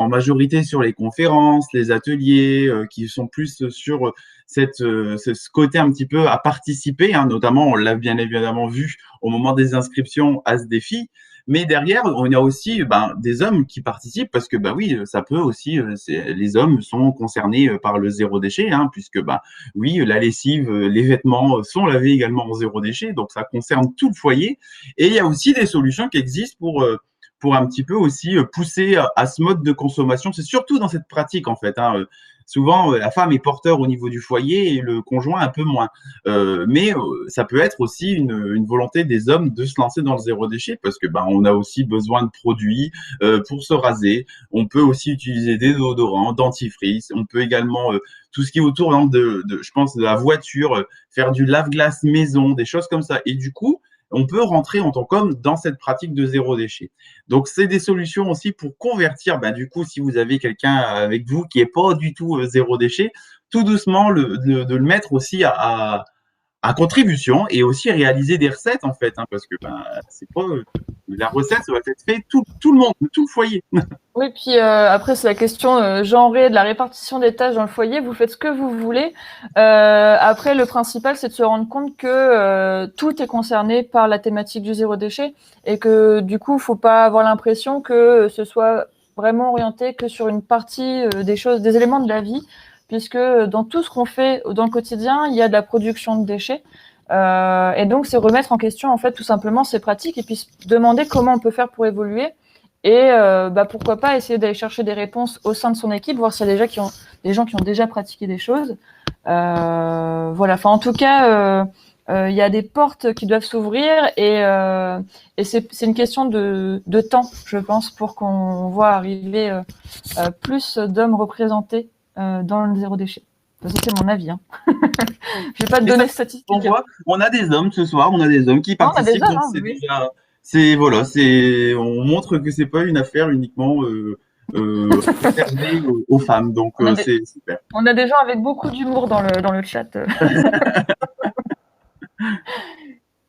majorité sur les conférences, les ateliers, qui sont plus sur ce côté un petit peu à participer, hein, notamment, on l'a bien évidemment vu au moment des inscriptions à ce défi. Mais derrière, on a aussi des hommes qui participent parce que oui, ça peut aussi, les hommes sont concernés par le zéro déchet, hein, puisque oui, la lessive, les vêtements sont lavés également en zéro déchet, donc ça concerne tout le foyer. Et il y a aussi des solutions qui existent pour un petit peu aussi pousser à ce mode de consommation. C'est surtout dans cette pratique, en fait. Hein. Souvent, la femme est porteur au niveau du foyer et le conjoint un peu moins. Mais ça peut être aussi une volonté des hommes de se lancer dans le zéro déchet parce que on a aussi besoin de produits pour se raser. On peut aussi utiliser des déodorants, dentifrice. On peut également tout ce qui est autour je pense, de la voiture, faire du lave-glace maison, des choses comme ça. Et du coup, on peut rentrer en tant qu'homme dans cette pratique de zéro déchet. Donc, c'est des solutions aussi pour convertir, du coup, si vous avez quelqu'un avec vous qui n'est pas du tout zéro déchet, tout doucement de le mettre aussi à contribution et aussi réaliser des recettes, en fait, hein, parce que c'est pas la recette, ça va être fait tout le monde, tout le foyer. Oui, puis après, c'est la question genrée de la répartition des tâches dans le foyer. Vous faites ce que vous voulez. Après, le principal, c'est de se rendre compte que tout est concerné par la thématique du zéro déchet et que du coup, faut pas avoir l'impression que ce soit vraiment orienté que sur une partie des choses, des éléments de la vie, puisque dans tout ce qu'on fait dans le quotidien, il y a de la production de déchets. Et donc, c'est remettre en question, en fait, tout simplement ces pratiques et puis se demander comment on peut faire pour évoluer. Et pourquoi pas essayer d'aller chercher des réponses au sein de son équipe, voir s'il y a des gens qui ont déjà pratiqué des choses. Voilà. Enfin, en tout cas, il y a des portes qui doivent s'ouvrir et c'est une question de temps, je pense, pour qu'on voit arriver plus d'hommes représentés dans le zéro déchet. Ça, c'est mon avis. Hein. Je vais pas te donner statistiques. On a des hommes ce soir, on a des hommes qui participent. On a des hommes, oui. On montre que c'est pas une affaire uniquement réservée aux femmes, donc c'est super. On a des gens avec beaucoup d'humour dans le chat.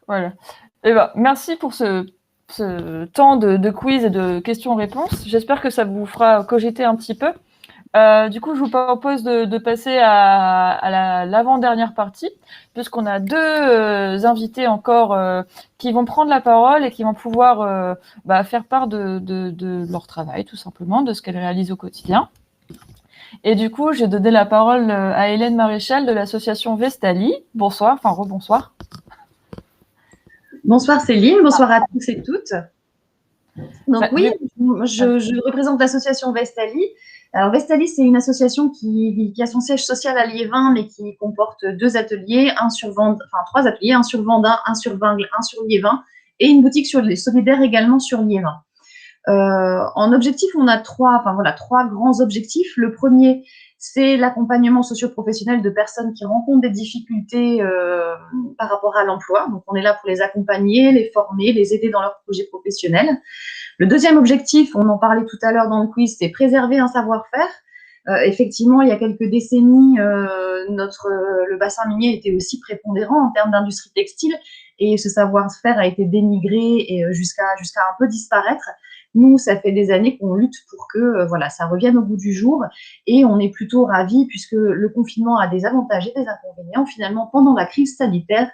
Voilà. Et merci pour ce temps de quiz et de questions-réponses. J'espère que ça vous fera cogiter un petit peu. Du coup, je vous propose de passer à l'avant-dernière partie, puisqu'on a deux invités encore qui vont prendre la parole et qui vont pouvoir faire part de leur travail, tout simplement, de ce qu'elles réalisent au quotidien. Et du coup, j'ai donné la parole à Hélène Maréchal de l'association Vestali. Bonsoir, enfin rebonsoir. Bonsoir Céline, bonsoir à tous et toutes. Donc oui, je représente l'association Vestali. Alors Vestali, c'est une association qui a son siège social à Liévin, mais qui comporte deux ateliers, trois ateliers, un sur Vendin, un sur Vingles, un sur Liévin, et une boutique solidaire également sur Liévin. En objectif, on a trois grands objectifs. Le premier, c'est l'accompagnement socio-professionnel de personnes qui rencontrent des difficultés par rapport à l'emploi. Donc, on est là pour les accompagner, les former, les aider dans leurs projets professionnels. Le deuxième objectif, on en parlait tout à l'heure dans le quiz, c'est préserver un savoir-faire. Effectivement, il y a quelques décennies, le bassin minier était aussi prépondérant en termes d'industrie textile et ce savoir-faire a été dénigré et jusqu'à un peu disparaître. Nous, ça fait des années qu'on lutte pour que ça revienne au goût du jour et on est plutôt ravis puisque le confinement a des avantages et des inconvénients. Finalement, pendant la crise sanitaire,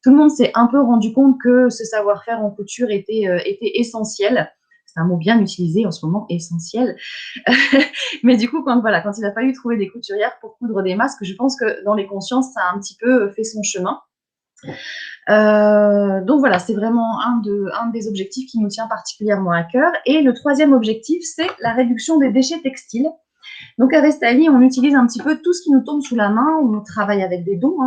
tout le monde s'est un peu rendu compte que ce savoir-faire en couture était essentiel. C'est un mot bien utilisé en ce moment, essentiel. Mais du coup, quand il a fallu trouver des couturières pour coudre des masques, je pense que dans les consciences, ça a un petit peu fait son chemin. Donc voilà, c'est vraiment un des objectifs qui nous tient particulièrement à cœur. Et le troisième objectif, c'est la réduction des déchets textiles. Donc à Vestali, on utilise un petit peu tout ce qui nous tombe sous la main. On travaille avec des dons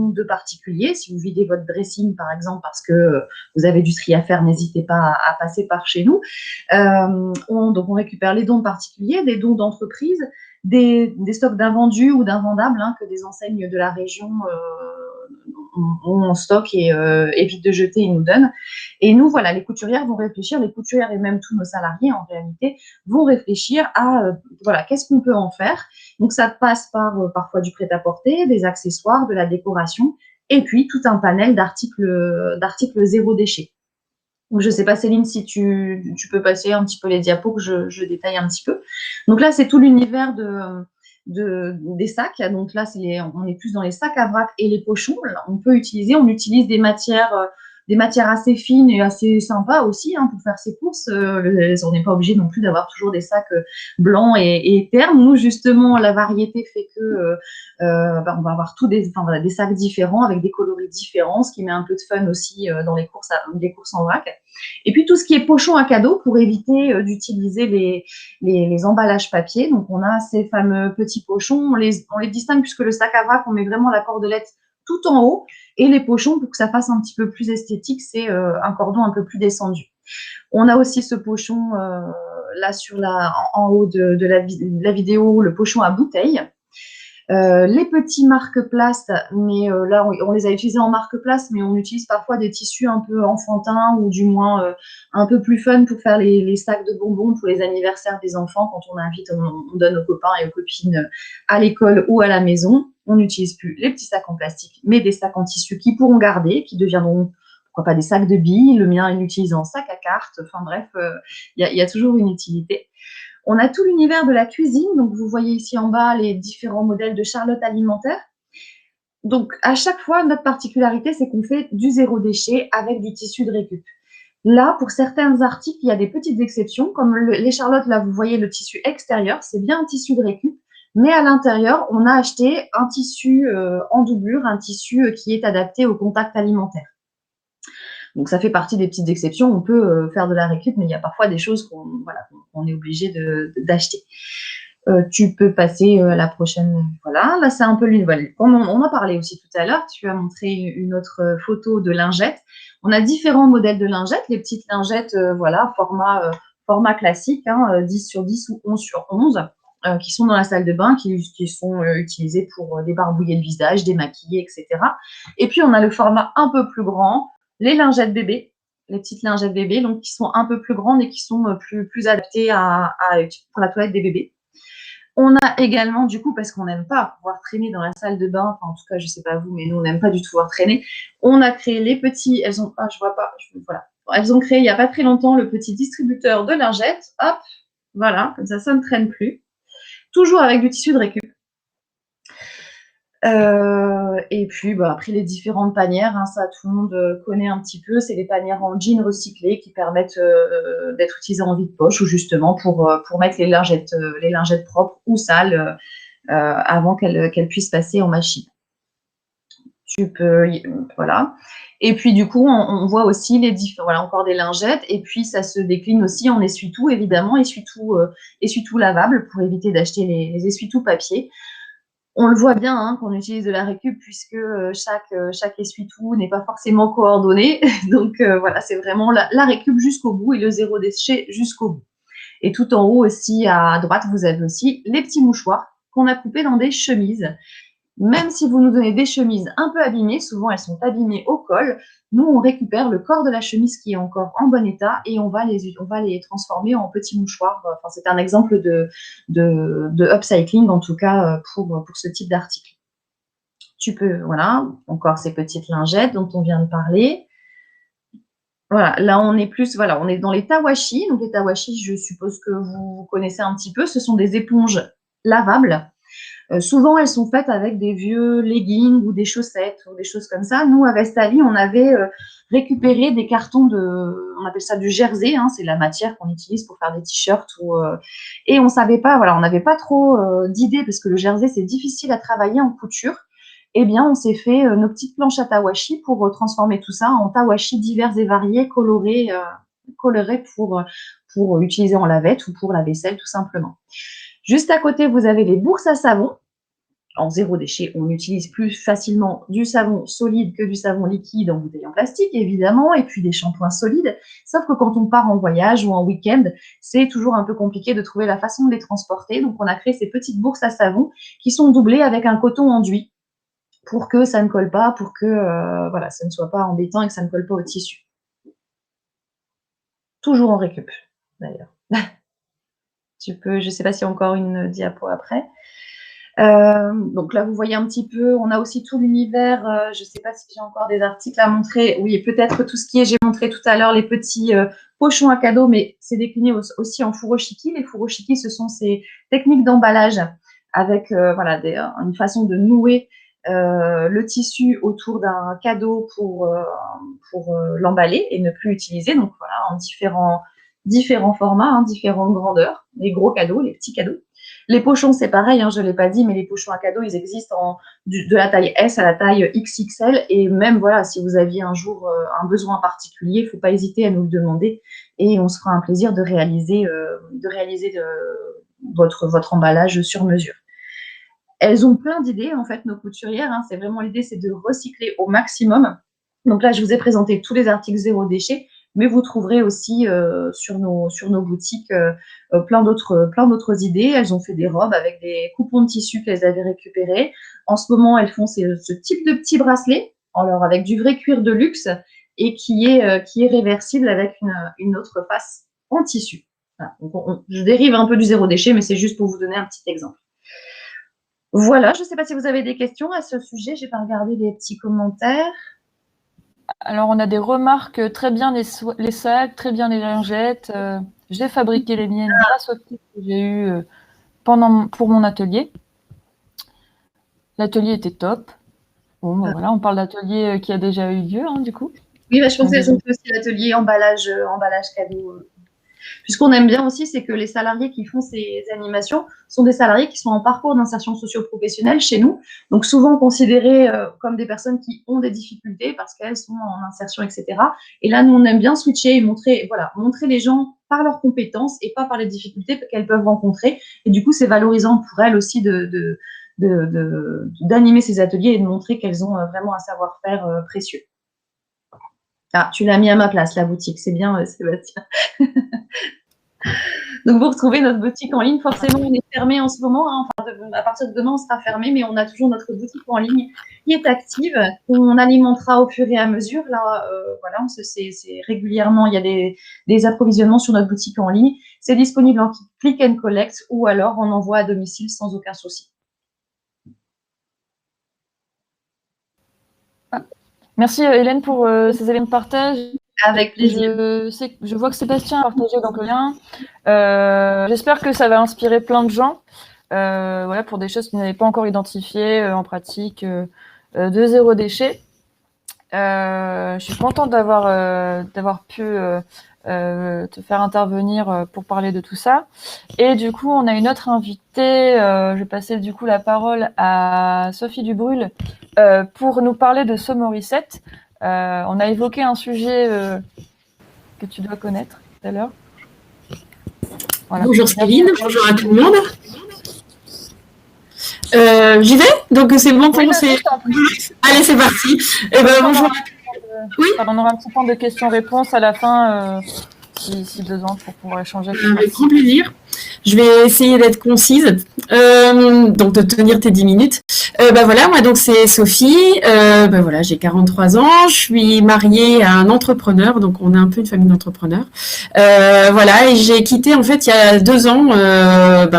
de particuliers. Si vous videz votre dressing, par exemple, parce que vous avez du tri à faire, n'hésitez pas à passer par chez nous. Donc on récupère les dons de particuliers, des dons d'entreprises, des stocks d'invendus ou d'invendables que des enseignes de la région ont en stock et évitent de jeter et nous donnent. Et nous, les couturières vont réfléchir, les couturières et même tous nos salariés en réalité vont réfléchir à qu'est-ce qu'on peut en faire. Donc ça passe par parfois du prêt-à-porter, des accessoires, de la décoration et puis tout un panel d'articles zéro déchet. Donc, je ne sais pas, Céline, si tu peux passer un petit peu les diapos, que je détaille un petit peu. Donc là, c'est tout l'univers des sacs. Donc là, on est plus dans les sacs à vrac et les pochons. On utilise des matières assez fines et assez sympas aussi pour faire ses courses. On n'est pas obligé non plus d'avoir toujours des sacs blancs et ternes. Nous, justement, la variété fait que on va avoir des sacs différents avec des coloris différents, ce qui met un peu de fun aussi dans les courses en vrac. Et puis tout ce qui est pochon à cadeaux pour éviter d'utiliser les emballages papier. Donc on a ces fameux petits pochons, on les distingue puisque le sac à vrac, on met vraiment la cordelette tout en haut et les pochons, pour que ça fasse un petit peu plus esthétique, c'est un cordon un peu plus descendu. On a aussi ce pochon là en haut de la vidéo, le pochon à bouteille. Les petits marque-place, mais là, on les a utilisés en marque-place, mais on utilise parfois des tissus un peu enfantins ou du moins un peu plus fun pour faire les sacs de bonbons pour les anniversaires des enfants. Quand on donne aux copains et aux copines à l'école ou à la maison. On n'utilise plus les petits sacs en plastique, mais des sacs en tissu qui pourront garder, qui deviendront, pourquoi pas, des sacs de billes. Le mien, il l'utilise en sac à cartes. Enfin bref, il y a toujours une utilité. On a tout l'univers de la cuisine. Donc, vous voyez ici en bas les différents modèles de charlotte alimentaire. Donc, à chaque fois, notre particularité, c'est qu'on fait du zéro déchet avec du tissu de récup. Là, pour certains articles, il y a des petites exceptions. Comme les charlottes, là, vous voyez le tissu extérieur. C'est bien un tissu de récup. Mais à l'intérieur, on a acheté un tissu en doublure, un tissu qui est adapté au contact alimentaire. Donc, ça fait partie des petites exceptions. On peut faire de la récup, mais il y a parfois des choses qu'on est obligé d'acheter. Tu peux passer à la prochaine. Voilà, là, c'est un peu on en parlait aussi tout à l'heure. Tu as montré une autre photo de lingettes. On a différents modèles de lingettes. Les petites lingettes, format classique, 10 sur 10 ou 11 sur 11. Qui sont dans la salle de bain, qui sont utilisés pour débarbouiller le visage, démaquiller, etc. Et puis, on a le format un peu plus grand, les lingettes bébés, les petites lingettes bébés, donc qui sont un peu plus grandes et qui sont plus adaptées pour la toilette des bébés. On a également, du coup, parce qu'on n'aime pas pouvoir traîner dans la salle de bain, en tout cas, je ne sais pas vous, mais nous, on n'aime pas du tout pouvoir traîner, on a créé les petits, elles ont créé il n'y a pas très longtemps le petit distributeur de lingettes, hop, voilà, comme ça ne traîne plus. toujours avec du tissu de récup. Et puis, après, les différentes panières, hein, ça, tout le monde connaît un petit peu. C'est les panières en jean recyclées qui permettent d'être utilisées en vide-poche ou justement pour mettre les lingettes propres ou sales avant qu'elles puissent passer en machine. Tu peux, voilà. Et puis, du coup, on voit aussi encore des lingettes. Et puis, ça se décline aussi en essuie-tout, évidemment, essuie-tout lavable pour éviter d'acheter les essuie-tout papier. On le voit bien qu'on utilise de la récup puisque chaque essuie-tout n'est pas forcément coordonné. Donc, voilà, c'est vraiment la récup jusqu'au bout et le zéro déchet jusqu'au bout. Et tout en haut aussi, à droite, vous avez aussi les petits mouchoirs qu'on a coupés dans des chemises. Même si vous nous donnez des chemises un peu abîmées, souvent elles sont abîmées au col, nous on récupère le corps de la chemise qui est encore en bon état et on va les transformer en petits mouchoirs. Enfin, c'est un exemple de upcycling en tout cas pour ce type d'article. Tu peux, voilà, encore ces petites lingettes dont on vient de parler. Voilà, là on est dans les tawashi. Donc les tawashi, je suppose que vous connaissez un petit peu, ce sont des éponges lavables. Souvent, elles sont faites avec des vieux leggings ou des chaussettes ou des choses comme ça. Nous, à Vestali, on avait récupéré des cartons on appelle ça du jersey, hein, c'est la matière qu'on utilise pour faire des t-shirts. Et on savait pas, voilà, on n'avait pas trop d'idées parce que le jersey, c'est difficile à travailler en couture. Eh bien, on s'est fait nos petites planches à tawashi pour transformer tout ça en tawashi divers et variés, colorés pour utiliser en lavette ou pour la vaisselle, tout simplement. Juste à côté, vous avez les bourses à savon. En zéro déchet, on utilise plus facilement du savon solide que du savon liquide en bouteille en plastique, évidemment, et puis des shampoings solides. Sauf que quand on part en voyage ou en week-end, c'est toujours un peu compliqué de trouver la façon de les transporter. Donc, on a créé ces petites bourses à savon qui sont doublées avec un coton enduit pour que ça ne colle pas, pour que ça ne soit pas embêtant et que ça ne colle pas au tissu. Toujours en récup, d'ailleurs. Je ne sais pas s'il y a encore une diapo après. Donc là, vous voyez un petit peu, on a aussi tout l'univers. Je ne sais pas si j'ai encore des articles à montrer. Oui, peut-être tout ce qui est, j'ai montré tout à l'heure, les petits pochons à cadeaux, mais c'est décliné aussi en furoshiki. Les furoshiki, ce sont ces techniques d'emballage avec une façon de nouer le tissu autour d'un cadeau pour l'emballer et ne plus utiliser. Donc voilà, en différents formats, hein, différentes grandeurs, les gros cadeaux, les petits cadeaux. Les pochons, c'est pareil, hein, je ne l'ai pas dit, mais les pochons à cadeaux, ils existent de la taille S à la taille XXL. Et même, voilà, si vous aviez un jour un besoin particulier, il ne faut pas hésiter à nous le demander et on se fera un plaisir de réaliser votre emballage sur mesure. Elles ont plein d'idées, en fait, nos couturières. Hein, c'est vraiment l'idée, c'est de recycler au maximum. Donc là, je vous ai présenté tous les articles zéro déchet, mais vous trouverez aussi sur nos boutiques plein d'autres idées. Elles ont fait des robes avec des coupons de tissu qu'elles avaient récupérés. En ce moment, elles font ce type de petits bracelets, alors avec du vrai cuir de luxe et qui est réversible avec une autre face en tissu. Voilà. Donc je dérive un peu du zéro déchet, mais c'est juste pour vous donner un petit exemple. Voilà, je ne sais pas si vous avez des questions à ce sujet. Je n'ai pas regardé les petits commentaires. Alors, on a des remarques, très bien les sacs, très bien les lingettes. J'ai fabriqué les miennes grâce au kit que j'ai eu pour mon atelier. L'atelier était top. Bon, voilà, on parle d'atelier qui a déjà eu lieu, hein, du coup. Oui, je pense qu'elles ont fait aussi l'atelier emballage cadeau. Puis ce qu'on aime bien aussi, c'est que les salariés qui font ces animations sont des salariés qui sont en parcours d'insertion socio-professionnelle chez nous, donc souvent considérés comme des personnes qui ont des difficultés parce qu'elles sont en insertion, etc. Et là, nous, on aime bien switcher et montrer les gens par leurs compétences et pas par les difficultés qu'elles peuvent rencontrer. Et du coup, c'est valorisant pour elles aussi d'animer ces ateliers et de montrer qu'elles ont vraiment un savoir-faire précieux. Ah, tu l'as mis à ma place, la boutique. C'est bien, Sébastien. Donc, vous retrouvez notre boutique en ligne. Forcément, on est fermé en ce moment. Hein. Enfin, à partir de demain, on sera fermé, mais on a toujours notre boutique en ligne qui est active, qu'on alimentera au fur et à mesure. Là, voilà, c'est régulièrement, il y a des approvisionnements sur notre boutique en ligne. C'est disponible en click and collect ou alors on envoie à domicile sans aucun souci. Merci Hélène pour ces éléments de partage. Avec plaisir. Je vois que Sébastien a partagé donc le lien. J'espère que ça va inspirer plein de gens. voilà, pour des choses qu'ils n'avaient pas encore identifiées en pratique de zéro déchet. Je suis contente d'avoir pu te faire intervenir pour parler de tout ça. Et du coup, on a une autre invitée. Je vais passer du coup la parole à Sophie Dubrul pour nous parler de Somorisset. On a évoqué un sujet que tu dois connaître tout à l'heure. Voilà. Bonjour Céline, bonjour à tout le monde. J'y vais? Donc c'est bon pour c'est... Allez, c'est parti. Bonjour. Oui. On aura un petit temps de questions-réponses à la fin, si besoin, pour pouvoir échanger. Avec grand plaisir. Je vais essayer d'être concise, donc de tenir tes 10 minutes. Voilà, moi donc c'est Sophie, voilà, j'ai 43 ans, je suis mariée à un entrepreneur, donc on est un peu une famille d'entrepreneurs. Voilà, et j'ai quitté en fait il y a 2 ans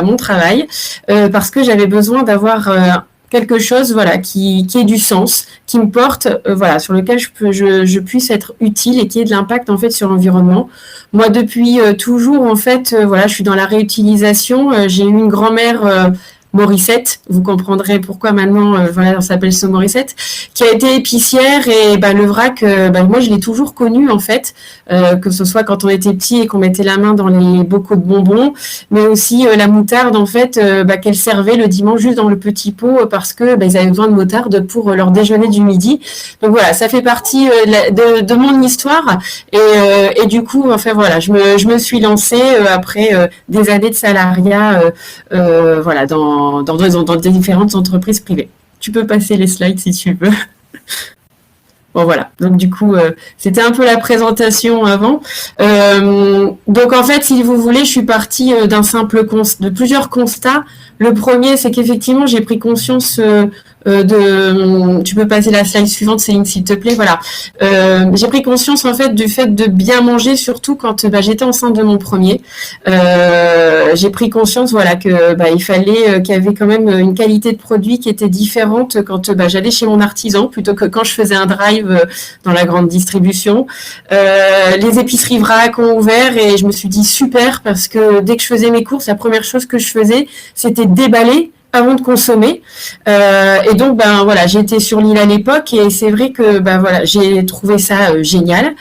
mon travail parce que j'avais besoin d'avoir quelque chose, voilà, qui ait du sens, qui me porte, voilà, sur lequel je puisse être utile et qui ait de l'impact en fait sur l'environnement. Moi, depuis toujours, en fait, voilà, je suis dans la réutilisation. J'ai eu une grand-mère Morissette, vous comprendrez pourquoi maintenant, voilà, on s'appelle Somorisset, qui a été épicière et le vrac, moi je l'ai toujours connu en fait, que ce soit quand on était petit et qu'on mettait la main dans les bocaux de bonbons, mais aussi la moutarde en fait, qu'elle servait le dimanche juste dans le petit pot parce que ils avaient besoin de moutarde pour leur déjeuner du midi. Donc voilà, ça fait partie de mon histoire et du coup, enfin voilà, je me suis lancée après des années de salariat, voilà, dans des différentes entreprises privées. Tu peux passer les slides si tu veux. Bon, voilà. Donc, du coup, c'était un peu la présentation avant. Donc, en fait, si vous voulez, je suis partie de plusieurs constats. Le premier, c'est qu'effectivement, j'ai pris conscience tu peux passer la slide suivante, Céline, s'il te plaît. Voilà. J'ai pris conscience, en fait, du fait de bien manger, surtout quand j'étais enceinte de mon premier. J'ai pris conscience, voilà, que il fallait qu'il y avait quand même une qualité de produit qui était différente quand j'allais chez mon artisan plutôt que quand je faisais un drive dans la grande distribution. Les épiceries vrac ont ouvert et je me suis dit super parce que dès que je faisais mes courses, la première chose que je faisais, c'était déballer avant de consommer. Et donc, voilà, j'étais sur l'île à l'époque et c'est vrai que, voilà, j'ai trouvé ça génial.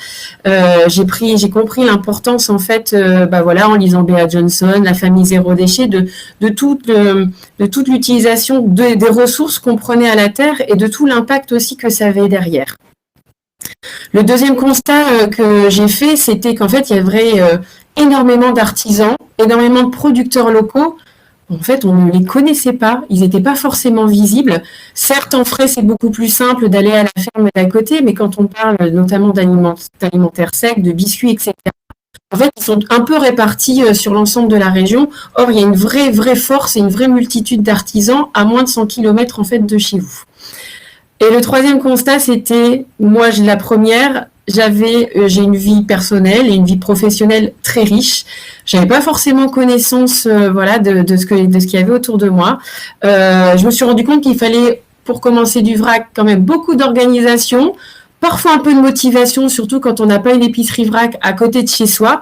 J'ai compris l'importance, en fait, voilà, en lisant Bea Johnson, la famille zéro déchet, de toute l'utilisation des ressources qu'on prenait à la terre et de tout l'impact aussi que ça avait derrière. Le deuxième constat que j'ai fait, c'était qu'en fait, il y avait énormément d'artisans, énormément de producteurs locaux. En fait, on ne les connaissait pas, ils n'étaient pas forcément visibles. Certes, en frais, c'est beaucoup plus simple d'aller à la ferme d'à côté, mais quand on parle notamment d'alimentaire sec, de biscuits, etc., en fait, ils sont un peu répartis sur l'ensemble de la région. Or, il y a une vraie force et une vraie multitude d'artisans à moins de 100 km en fait, de chez vous. Et le troisième constat, c'était, moi, la première, j'ai une vie personnelle et une vie professionnelle très riche. J'avais pas forcément connaissance, voilà, de ce qu'il y avait autour de moi. Je me suis rendu compte qu'il fallait, pour commencer du vrac, quand même beaucoup d'organisation, parfois un peu de motivation, surtout quand on n'a pas une épicerie vrac à côté de chez soi,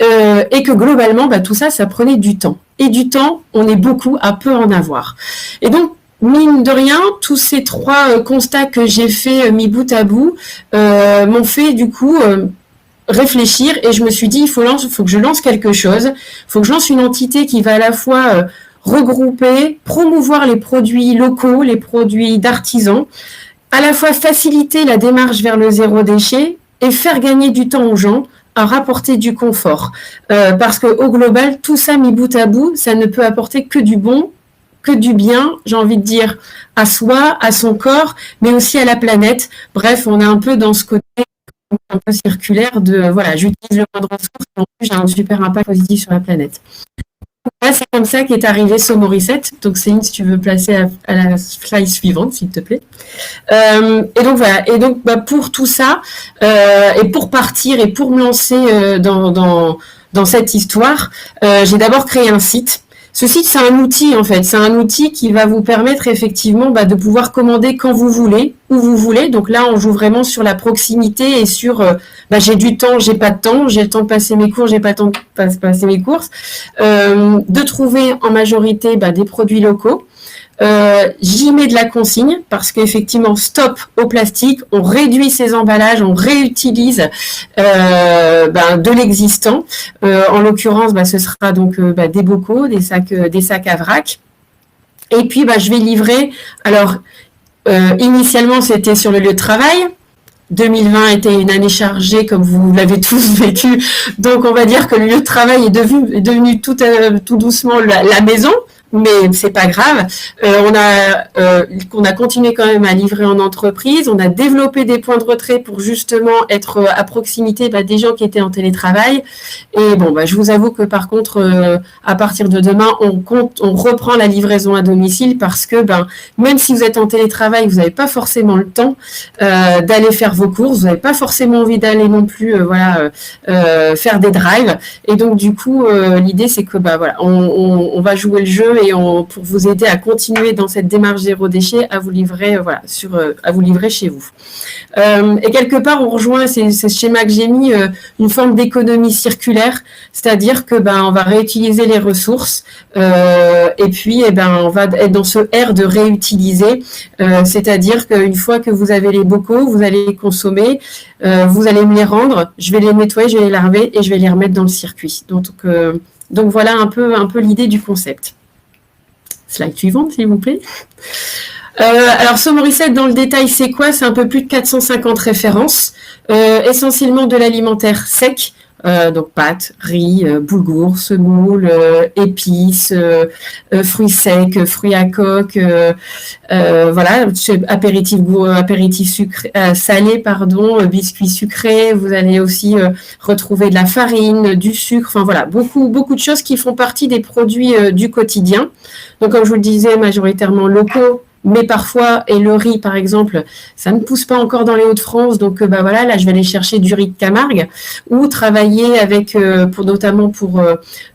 et que globalement, tout ça, ça prenait du temps. Et du temps, on est beaucoup à peu en avoir. Et donc, mine de rien, tous ces 3 constats que j'ai fait mis bout à bout m'ont fait du coup réfléchir et je me suis dit il faut que je lance quelque chose, il faut que je lance une entité qui va à la fois regrouper, promouvoir les produits locaux, les produits d'artisans, à la fois faciliter la démarche vers le zéro déchet et faire gagner du temps aux gens à rapporter du confort. Parce qu'au global, tout ça mis bout à bout, ça ne peut apporter que du bon, que du bien, j'ai envie de dire, à soi, à son corps, mais aussi à la planète. Bref, on est un peu dans ce côté un peu circulaire de, voilà, j'utilise le moins de ressources, et en plus j'ai un super impact positif sur la planète. Là, c'est comme ça qu'est arrivé Somorisset. Donc, Céline, si tu veux placer à la slide suivante, s'il te plaît. Et donc, voilà. Et donc, pour tout ça, et pour partir et pour me lancer dans cette histoire, j'ai d'abord créé un site. Ce site, c'est un outil en fait. C'est un outil qui va vous permettre effectivement de pouvoir commander quand vous voulez, où vous voulez. Donc là, on joue vraiment sur la proximité et sur j'ai du temps, j'ai pas de temps, j'ai le temps de passer mes cours, j'ai pas le temps de passer mes courses. De trouver en majorité des produits locaux. J'y mets de la consigne parce qu'effectivement, stop au plastique, on réduit ces emballages, on réutilise de l'existant. En l'occurrence, ce sera donc des bocaux, des sacs à vrac. Et puis, je vais livrer. Alors, initialement, c'était sur le lieu de travail. 2020 était une année chargée, comme vous l'avez tous vécu. Donc, on va dire que le lieu de travail est devenu tout doucement la maison. Mais c'est pas grave. On a continué quand même à livrer en entreprise. On a développé des points de retrait pour justement être à proximité des gens qui étaient en télétravail. Et je vous avoue que par contre, à partir de demain, on reprend la livraison à domicile parce que même si vous êtes en télétravail, vous n'avez pas forcément le temps d'aller faire vos courses. Vous n'avez pas forcément envie d'aller non plus faire des drives. Et donc du coup, l'idée c'est que on va jouer le jeu et pour vous aider à continuer dans cette démarche zéro déchet, à vous livrer à vous livrer chez vous. Et quelque part, on rejoint ce schéma que j'ai mis, une forme d'économie circulaire, c'est-à-dire que on va réutiliser les ressources et puis on va être dans ce R de réutiliser, c'est-à-dire qu'une fois que vous avez les bocaux, vous allez les consommer, vous allez me les rendre, je vais les nettoyer, je vais les laver et je vais les remettre dans le circuit. Donc voilà un peu l'idée du concept. Slide suivante, s'il vous plaît. Alors, Somorisette, dans le détail, c'est quoi? C'est un peu plus de 450 références, essentiellement de l'alimentaire sec, donc pâtes, riz, boulgour, semoule, épices, fruits secs, fruits à coque, apéritifs sucrés, salés, biscuits sucrés. Vous allez aussi retrouver de la farine, du sucre, beaucoup de choses qui font partie des produits du quotidien. Donc, comme je vous le disais, majoritairement locaux, mais parfois, et le riz par exemple, ça ne pousse pas encore dans les Hauts-de-France, donc là je vais aller chercher du riz de Camargue ou travailler avec, notamment pour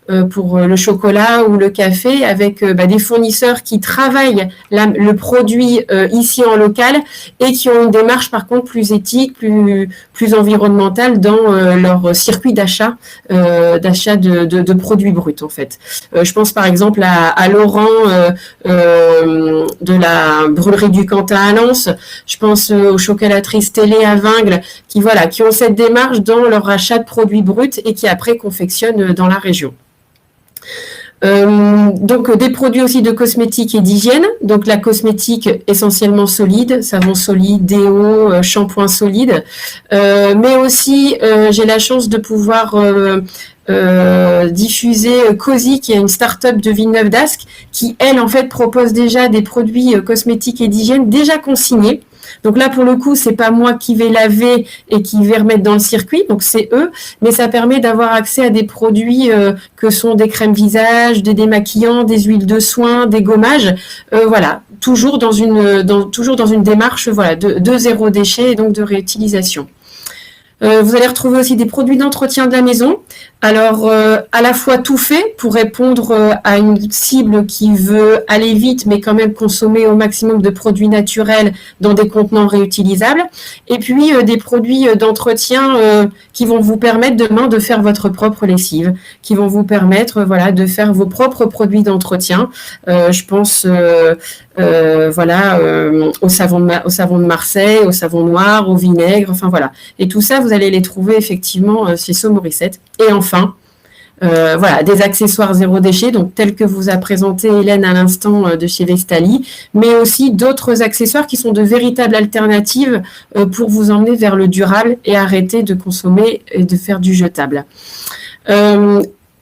le chocolat ou le café, avec des fournisseurs qui travaillent le produit ici en local et qui ont une démarche par contre plus éthique, plus environnementale dans leur circuit d'achat de produits bruts en fait. Je pense par exemple à Laurent de la brûlerie du Cantal à Lens. Je pense aux chocolateries Télé à Vingles qui ont cette démarche dans leur achat de produits bruts et qui après confectionnent dans la région. Donc des produits aussi de cosmétiques et d'hygiène, donc la cosmétique essentiellement solide, savon solide, déo, shampoing solide, mais aussi j'ai la chance de pouvoir diffuser Cozy, qui est une start-up de Villeneuve d'Ascq, qui elle en fait propose déjà des produits cosmétiques et d'hygiène déjà consignés. Donc là, pour le coup, c'est pas moi qui vais laver et qui vais remettre dans le circuit, donc c'est eux, mais ça permet d'avoir accès à des produits que sont des crèmes visage, des démaquillants, des huiles de soin, des gommages, toujours dans une démarche de zéro déchet et donc de réutilisation. Vous allez retrouver aussi des produits d'entretien de la maison. Alors, à la fois tout fait pour répondre à une cible qui veut aller vite, mais quand même consommer au maximum de produits naturels dans des contenants réutilisables. Et puis, des produits d'entretien qui vont vous permettre demain de faire votre propre lessive, qui vont vous permettre de faire vos propres produits d'entretien. Je pense au savon de Marseille, au savon noir, au vinaigre, Et tout ça, vous allez les trouver effectivement chez Somorisette. Et enfin, des accessoires zéro déchet, donc tels que vous a présenté Hélène à l'instant de chez Vestali, mais aussi d'autres accessoires qui sont de véritables alternatives pour vous emmener vers le durable et arrêter de consommer et de faire du jetable.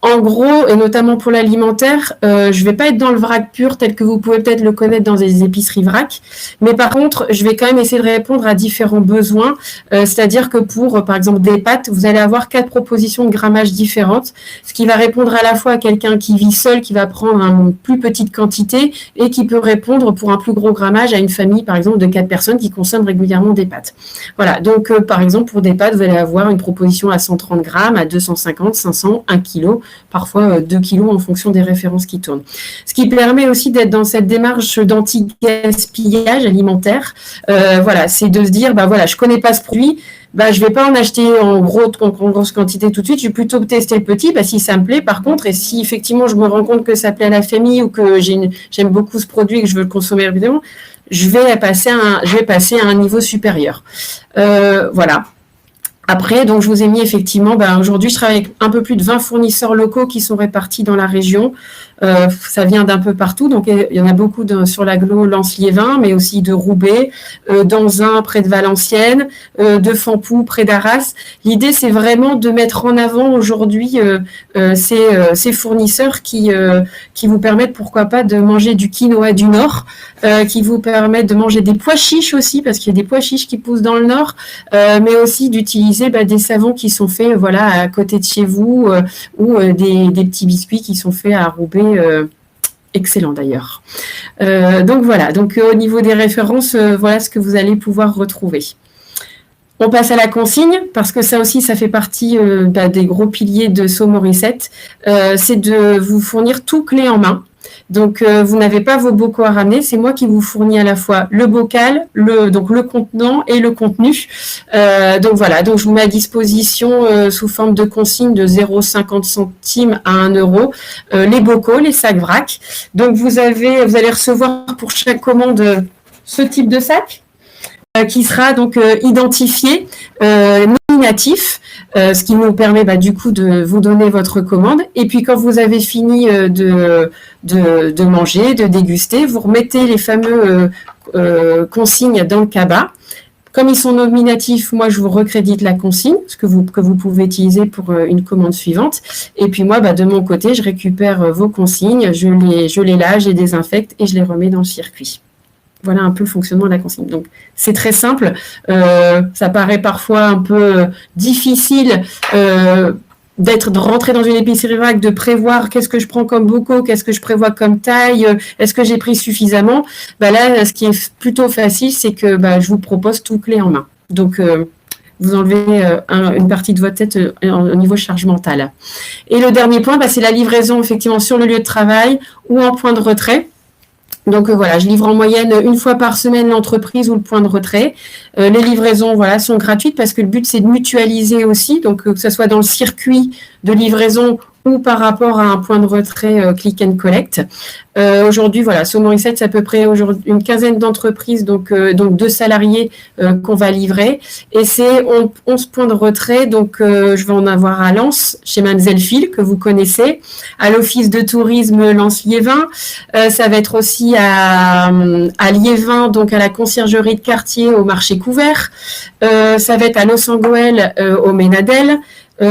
En gros, et notamment pour l'alimentaire, je ne vais pas être dans le vrac pur tel que vous pouvez peut-être le connaître dans des épiceries vrac, mais par contre, je vais quand même essayer de répondre à différents besoins, c'est-à-dire que pour, par exemple, des pâtes, vous allez avoir 4 propositions de grammage différentes, ce qui va répondre à la fois à quelqu'un qui vit seul, qui va prendre une plus petite quantité, et qui peut répondre pour un plus gros grammage à une famille, par exemple, de 4 personnes qui consomment régulièrement des pâtes. Voilà, donc par exemple, pour des pâtes, vous allez avoir une proposition à 130 grammes, à 250, 500, 1 kg, parfois 2 kilos en fonction des références qui tournent. Ce qui permet aussi d'être dans cette démarche d'anti-gaspillage alimentaire. Voilà, c'est de se dire, bah voilà, je connais pas ce produit, bah, je vais pas en acheter en grosse quantité tout de suite, je vais plutôt tester le petit, bah, si ça me plaît par contre, et si effectivement je me rends compte que ça plaît à la famille ou que j'aime beaucoup ce produit et que je veux le consommer régulièrement, je vais passer à un niveau supérieur. Voilà. Après, donc je vous ai mis effectivement, aujourd'hui je travaille avec un peu plus de 20 fournisseurs locaux qui sont répartis dans la région. Ça vient d'un peu partout, donc il y en a beaucoup sur l'agglo Lens-Liévin, mais aussi de Roubaix, d'Anzin près de Valenciennes, de Fampoux près d'Arras. L'idée, c'est vraiment de mettre en avant aujourd'hui ces fournisseurs qui vous permettent, pourquoi pas, de manger du quinoa du Nord, qui vous permettent de manger des pois chiches aussi, parce qu'il y a des pois chiches qui poussent dans le Nord, mais aussi d'utiliser des savons qui sont faits à côté de chez vous, ou des petits biscuits qui sont faits à Roubaix, excellent d'ailleurs. Donc voilà, au niveau des références, voilà ce que vous allez pouvoir retrouver. On passe à la consigne, parce que ça aussi, ça fait partie des gros piliers de Saumorisset, c'est de vous fournir tout clé en main. Donc, vous n'avez pas vos bocaux à ramener, c'est moi qui vous fournis à la fois le bocal, le contenant et le contenu. Donc voilà, donc je vous mets à disposition sous forme de consigne de 0,50 centimes à 1 euro les bocaux, les sacs vrac. Donc vous allez recevoir pour chaque commande ce type de sac qui sera donc identifié, nominatif, ce qui nous permet du coup de vous donner votre commande. Et puis quand vous avez fini de manger, de déguster, vous remettez les fameux consignes dans le cabas. Comme ils sont nominatifs, moi je vous recrédite la consigne, ce que vous pouvez utiliser pour une commande suivante. Et puis moi, de mon côté, je récupère vos consignes, je les lave, je les désinfecte et je les remets dans le circuit. Voilà un peu le fonctionnement de la consigne. Donc, c'est très simple. Ça paraît parfois un peu difficile de rentrer dans une épicerie vrac, de prévoir qu'est-ce que je prends comme bocaux, qu'est-ce que je prévois comme taille, est-ce que j'ai pris suffisamment. Là, ce qui est plutôt facile, c'est que je vous propose tout clé en main. Donc, vous enlevez une partie de votre tête au niveau charge mentale. Et le dernier point, c'est la livraison effectivement sur le lieu de travail ou en point de retrait. Donc voilà, je livre en moyenne une fois par semaine l'entreprise ou le point de retrait. Les livraisons sont gratuites parce que le but c'est de mutualiser aussi, donc que ce soit dans le circuit de livraison ou par rapport à un point de retrait click and collect. Aujourd'hui, Saumorisset, c'est à peu près aujourd'hui une quinzaine d'entreprises, donc 2 salariés qu'on va livrer. Et c'est 11 points de retrait, donc je vais en avoir à Lens, chez Mademoiselle Phil, que vous connaissez, à l'Office de tourisme Lens-Liévin. Ça va être aussi à Liévin, donc à la conciergerie de quartier au marché couvert. Ça va être à Los-Angoël, au Ménadel.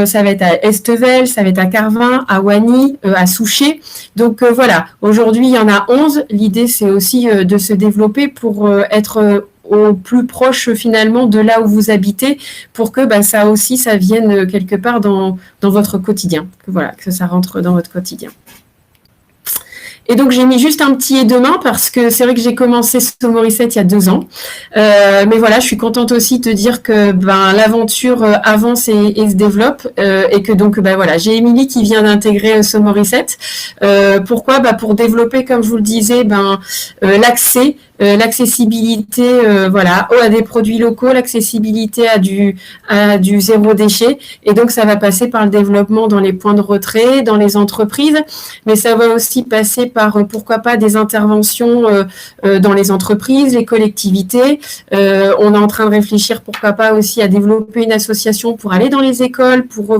Ça va être à Estevel, ça va être à Carvin, à Wany, à Souchet. Donc voilà, aujourd'hui il y en a 11. L'idée c'est aussi de se développer pour être au plus proche finalement de là où vous habitez, pour que ça vienne quelque part dans votre quotidien, que ça rentre dans votre quotidien. Et donc, j'ai mis juste un petit et demain parce que c'est vrai que j'ai commencé Saumorisset il y a 2 ans. Mais voilà, je suis contente aussi de dire que l'aventure avance et se développe et que donc j'ai Émilie qui vient d'intégrer Saumorisset. Pourquoi ? Pour développer, comme je vous le disais, l'accès, l'accessibilité à des produits locaux, l'accessibilité à du zéro déchet. Et donc, ça va passer par le développement dans les points de retrait, dans les entreprises, mais ça va aussi passer par, pourquoi pas, des interventions dans les entreprises, les collectivités. On est en train de réfléchir, pourquoi pas, aussi à développer une association pour aller dans les écoles, pour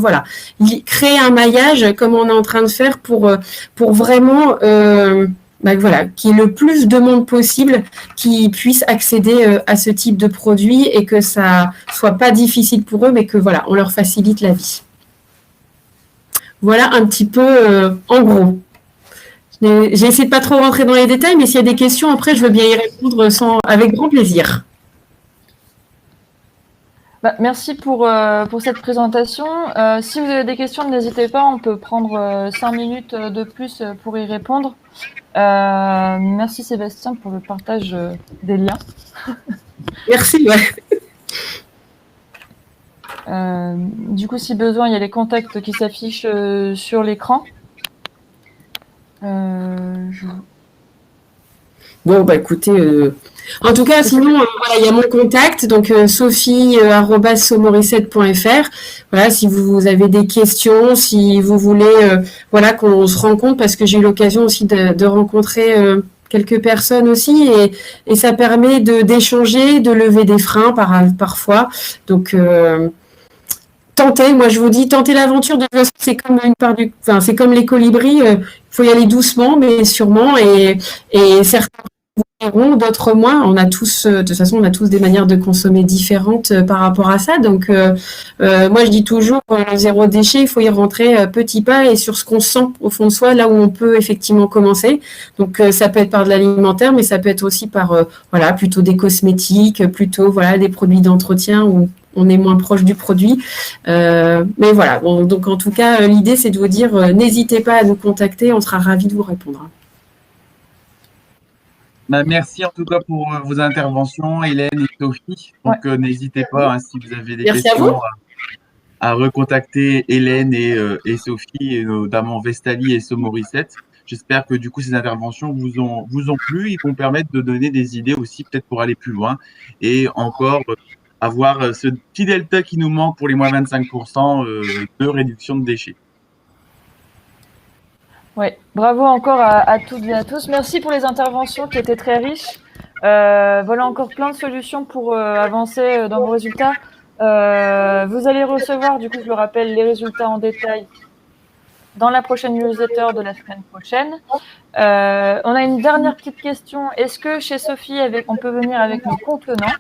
créer un maillage, comme on est en train de faire, pour vraiment qu'il y ait le plus de monde possible qui puisse accéder à ce type de produit et que ça soit pas difficile pour eux, mais que on leur facilite la vie. Voilà un petit peu en gros. J'ai essayé de pas trop rentrer dans les détails, mais s'il y a des questions, après, je veux bien y répondre avec grand plaisir. Merci pour cette présentation. Si vous avez des questions, n'hésitez pas, on peut prendre 5 minutes de plus pour y répondre. Merci Sébastien pour le partage des liens. Merci. Ouais. Du coup, si besoin, il y a les contacts qui s'affichent sur l'écran. Bon, bah écoutez, en tout cas, sinon, voilà, il y a mon contact, donc sophie@somorissette.fr. Voilà, si vous avez des questions, si vous voulez, voilà, qu'on se rencontre, parce que j'ai eu l'occasion aussi de rencontrer quelques personnes aussi, et ça permet d'échanger, de lever des freins parfois. Donc, tentez, moi je vous dis, tentez l'aventure. De toute façon, c'est comme c'est comme les colibris. Il faut y aller doucement, mais sûrement, et certains d'autres moins. On a tous, de toute façon, on a tous des manières de consommer différentes par rapport à ça. Donc, moi, je dis toujours, le zéro déchet, il faut y rentrer petit pas et sur ce qu'on sent au fond de soi, là où on peut effectivement commencer. Donc, ça peut être par de l'alimentaire, mais ça peut être aussi par, voilà, plutôt des cosmétiques, plutôt, voilà, des produits d'entretien où on est moins proche du produit. Mais voilà. Bon, donc, en tout cas, l'idée, c'est de vous dire, n'hésitez pas à nous contacter. On sera ravis de vous répondre. Bah, merci en tout cas pour vos interventions, Hélène et Sophie. Donc, n'hésitez pas, hein, si vous avez des questions, à recontacter Hélène et Sophie, et notamment Vestali et Somorissette. J'espère que du coup, ces interventions vous ont plu. Ils vont permettre de donner des idées aussi, peut-être pour aller plus loin et encore avoir ce petit delta qui nous manque pour les moins 25% de réduction de déchets. Oui, bravo encore à toutes et à tous. Merci pour les interventions qui étaient très riches. Voilà encore plein de solutions pour avancer dans vos résultats. Vous allez recevoir, du coup, je le rappelle, les résultats en détail dans la prochaine newsletter de la semaine prochaine. On a une dernière petite question. Est-ce que chez Sophie, on peut venir avec nos contenants ?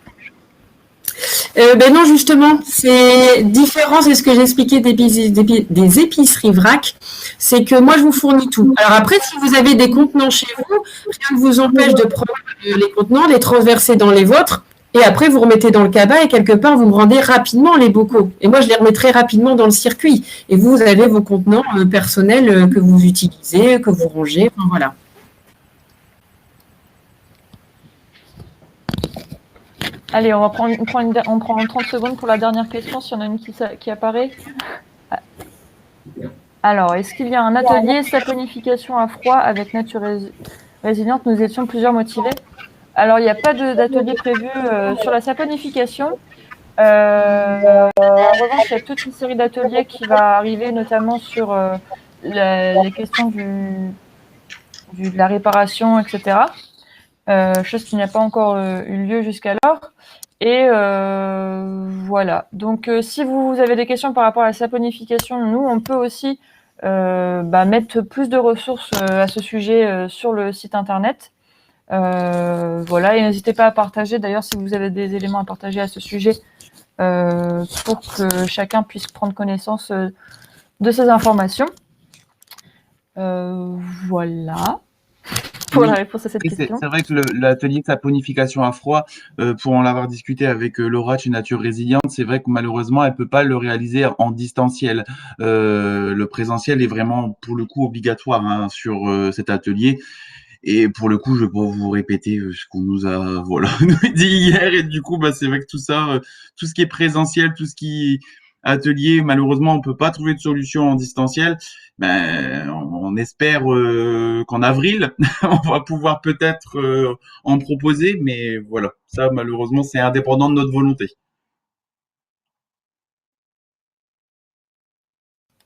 Ben non, justement, c'est différent, c'est ce que j'expliquais des épiceries vrac, c'est que moi je vous fournis tout. Alors après, si vous avez des contenants chez vous, rien ne vous empêche de prendre les contenants, les transverser dans les vôtres, et après vous remettez dans le cabas et quelque part vous me rendez rapidement les bocaux. Et moi je les remettrai rapidement dans le circuit. Et vous avez vos contenants personnels que vous utilisez, que vous rangez, enfin voilà. Allez, on prend 30 secondes pour la dernière question, s'il y en a une qui apparaît. Alors, est-ce qu'il y a un atelier saponification à froid avec nature résiliente? Nous étions plusieurs motivés. Alors, il n'y a pas d'atelier prévu sur la saponification. En revanche, il y a toute une série d'ateliers qui va arriver, notamment sur les questions de la réparation, etc. Chose qui n'a pas encore eu lieu jusqu'alors. Et voilà. Donc, si vous avez des questions par rapport à la saponification, nous, on peut aussi mettre plus de ressources à ce sujet sur le site internet. Voilà. Et n'hésitez pas à partager, d'ailleurs, si vous avez des éléments à partager à ce sujet, pour que chacun puisse prendre connaissance de ces informations. Voilà. Pour la réponse à cette question. C'est vrai que l'atelier de saponification à froid, pour en avoir discuté avec Laura chez Nature Résiliente, c'est vrai que malheureusement, elle peut pas le réaliser en distanciel. Le présentiel est vraiment, pour le coup, obligatoire sur cet atelier. Et pour le coup, je vais pas vous répéter ce qu'on nous a dit hier. Et du coup, c'est vrai que tout ça, tout ce qui est présentiel, tout ce qui est atelier, malheureusement, on peut pas trouver de solution en distanciel. On espère qu'en avril, on va pouvoir peut-être en proposer, mais voilà, ça malheureusement, c'est indépendant de notre volonté.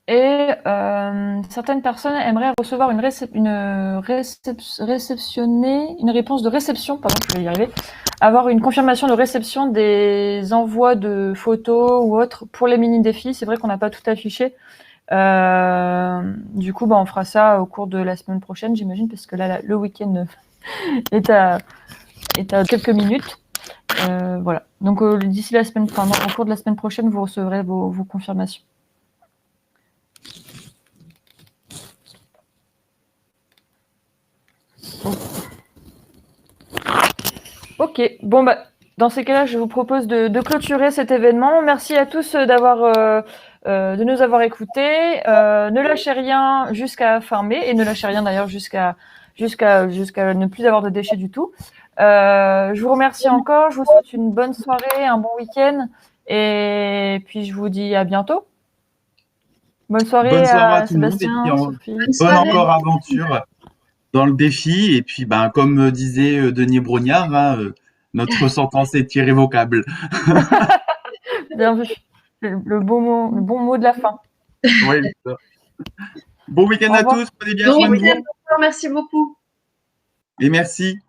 Et certaines personnes aimeraient recevoir une réponse de réception, pardon, je vais y arriver, avoir une confirmation de réception des envois de photos ou autres pour les mini-défis. C'est vrai qu'on n'a pas tout affiché. Du coup, on fera ça au cours de la semaine prochaine, j'imagine, parce que là, le week-end est à quelques minutes. Voilà. Donc, d'ici la semaine, au cours de la semaine prochaine, vous recevrez vos confirmations. Ok, bon dans ces cas-là, je vous propose de clôturer cet événement. Merci à tous de nous avoir écoutés. Ne lâchez rien jusqu'à fin mai et ne lâchez rien d'ailleurs jusqu'à ne plus avoir de déchets du tout. Je vous remercie encore. Je vous souhaite une bonne soirée, un bon week-end Et puis, je vous dis à bientôt. Bonne soirée, Bonne soirée à à tout le monde, et Sébastien, puis Sophie. Bonne bonne soirée. encore aventure dans le défi. Et puis, ben, comme disait Denis Brognard, hein, notre sentence est irrévocable. Bien vu. Le bon mot de la fin. Oui, c'est ça. Bon week-end Au à revoir. tous, prenez bien Bon soin de week-end, vous merci beaucoup. et merci.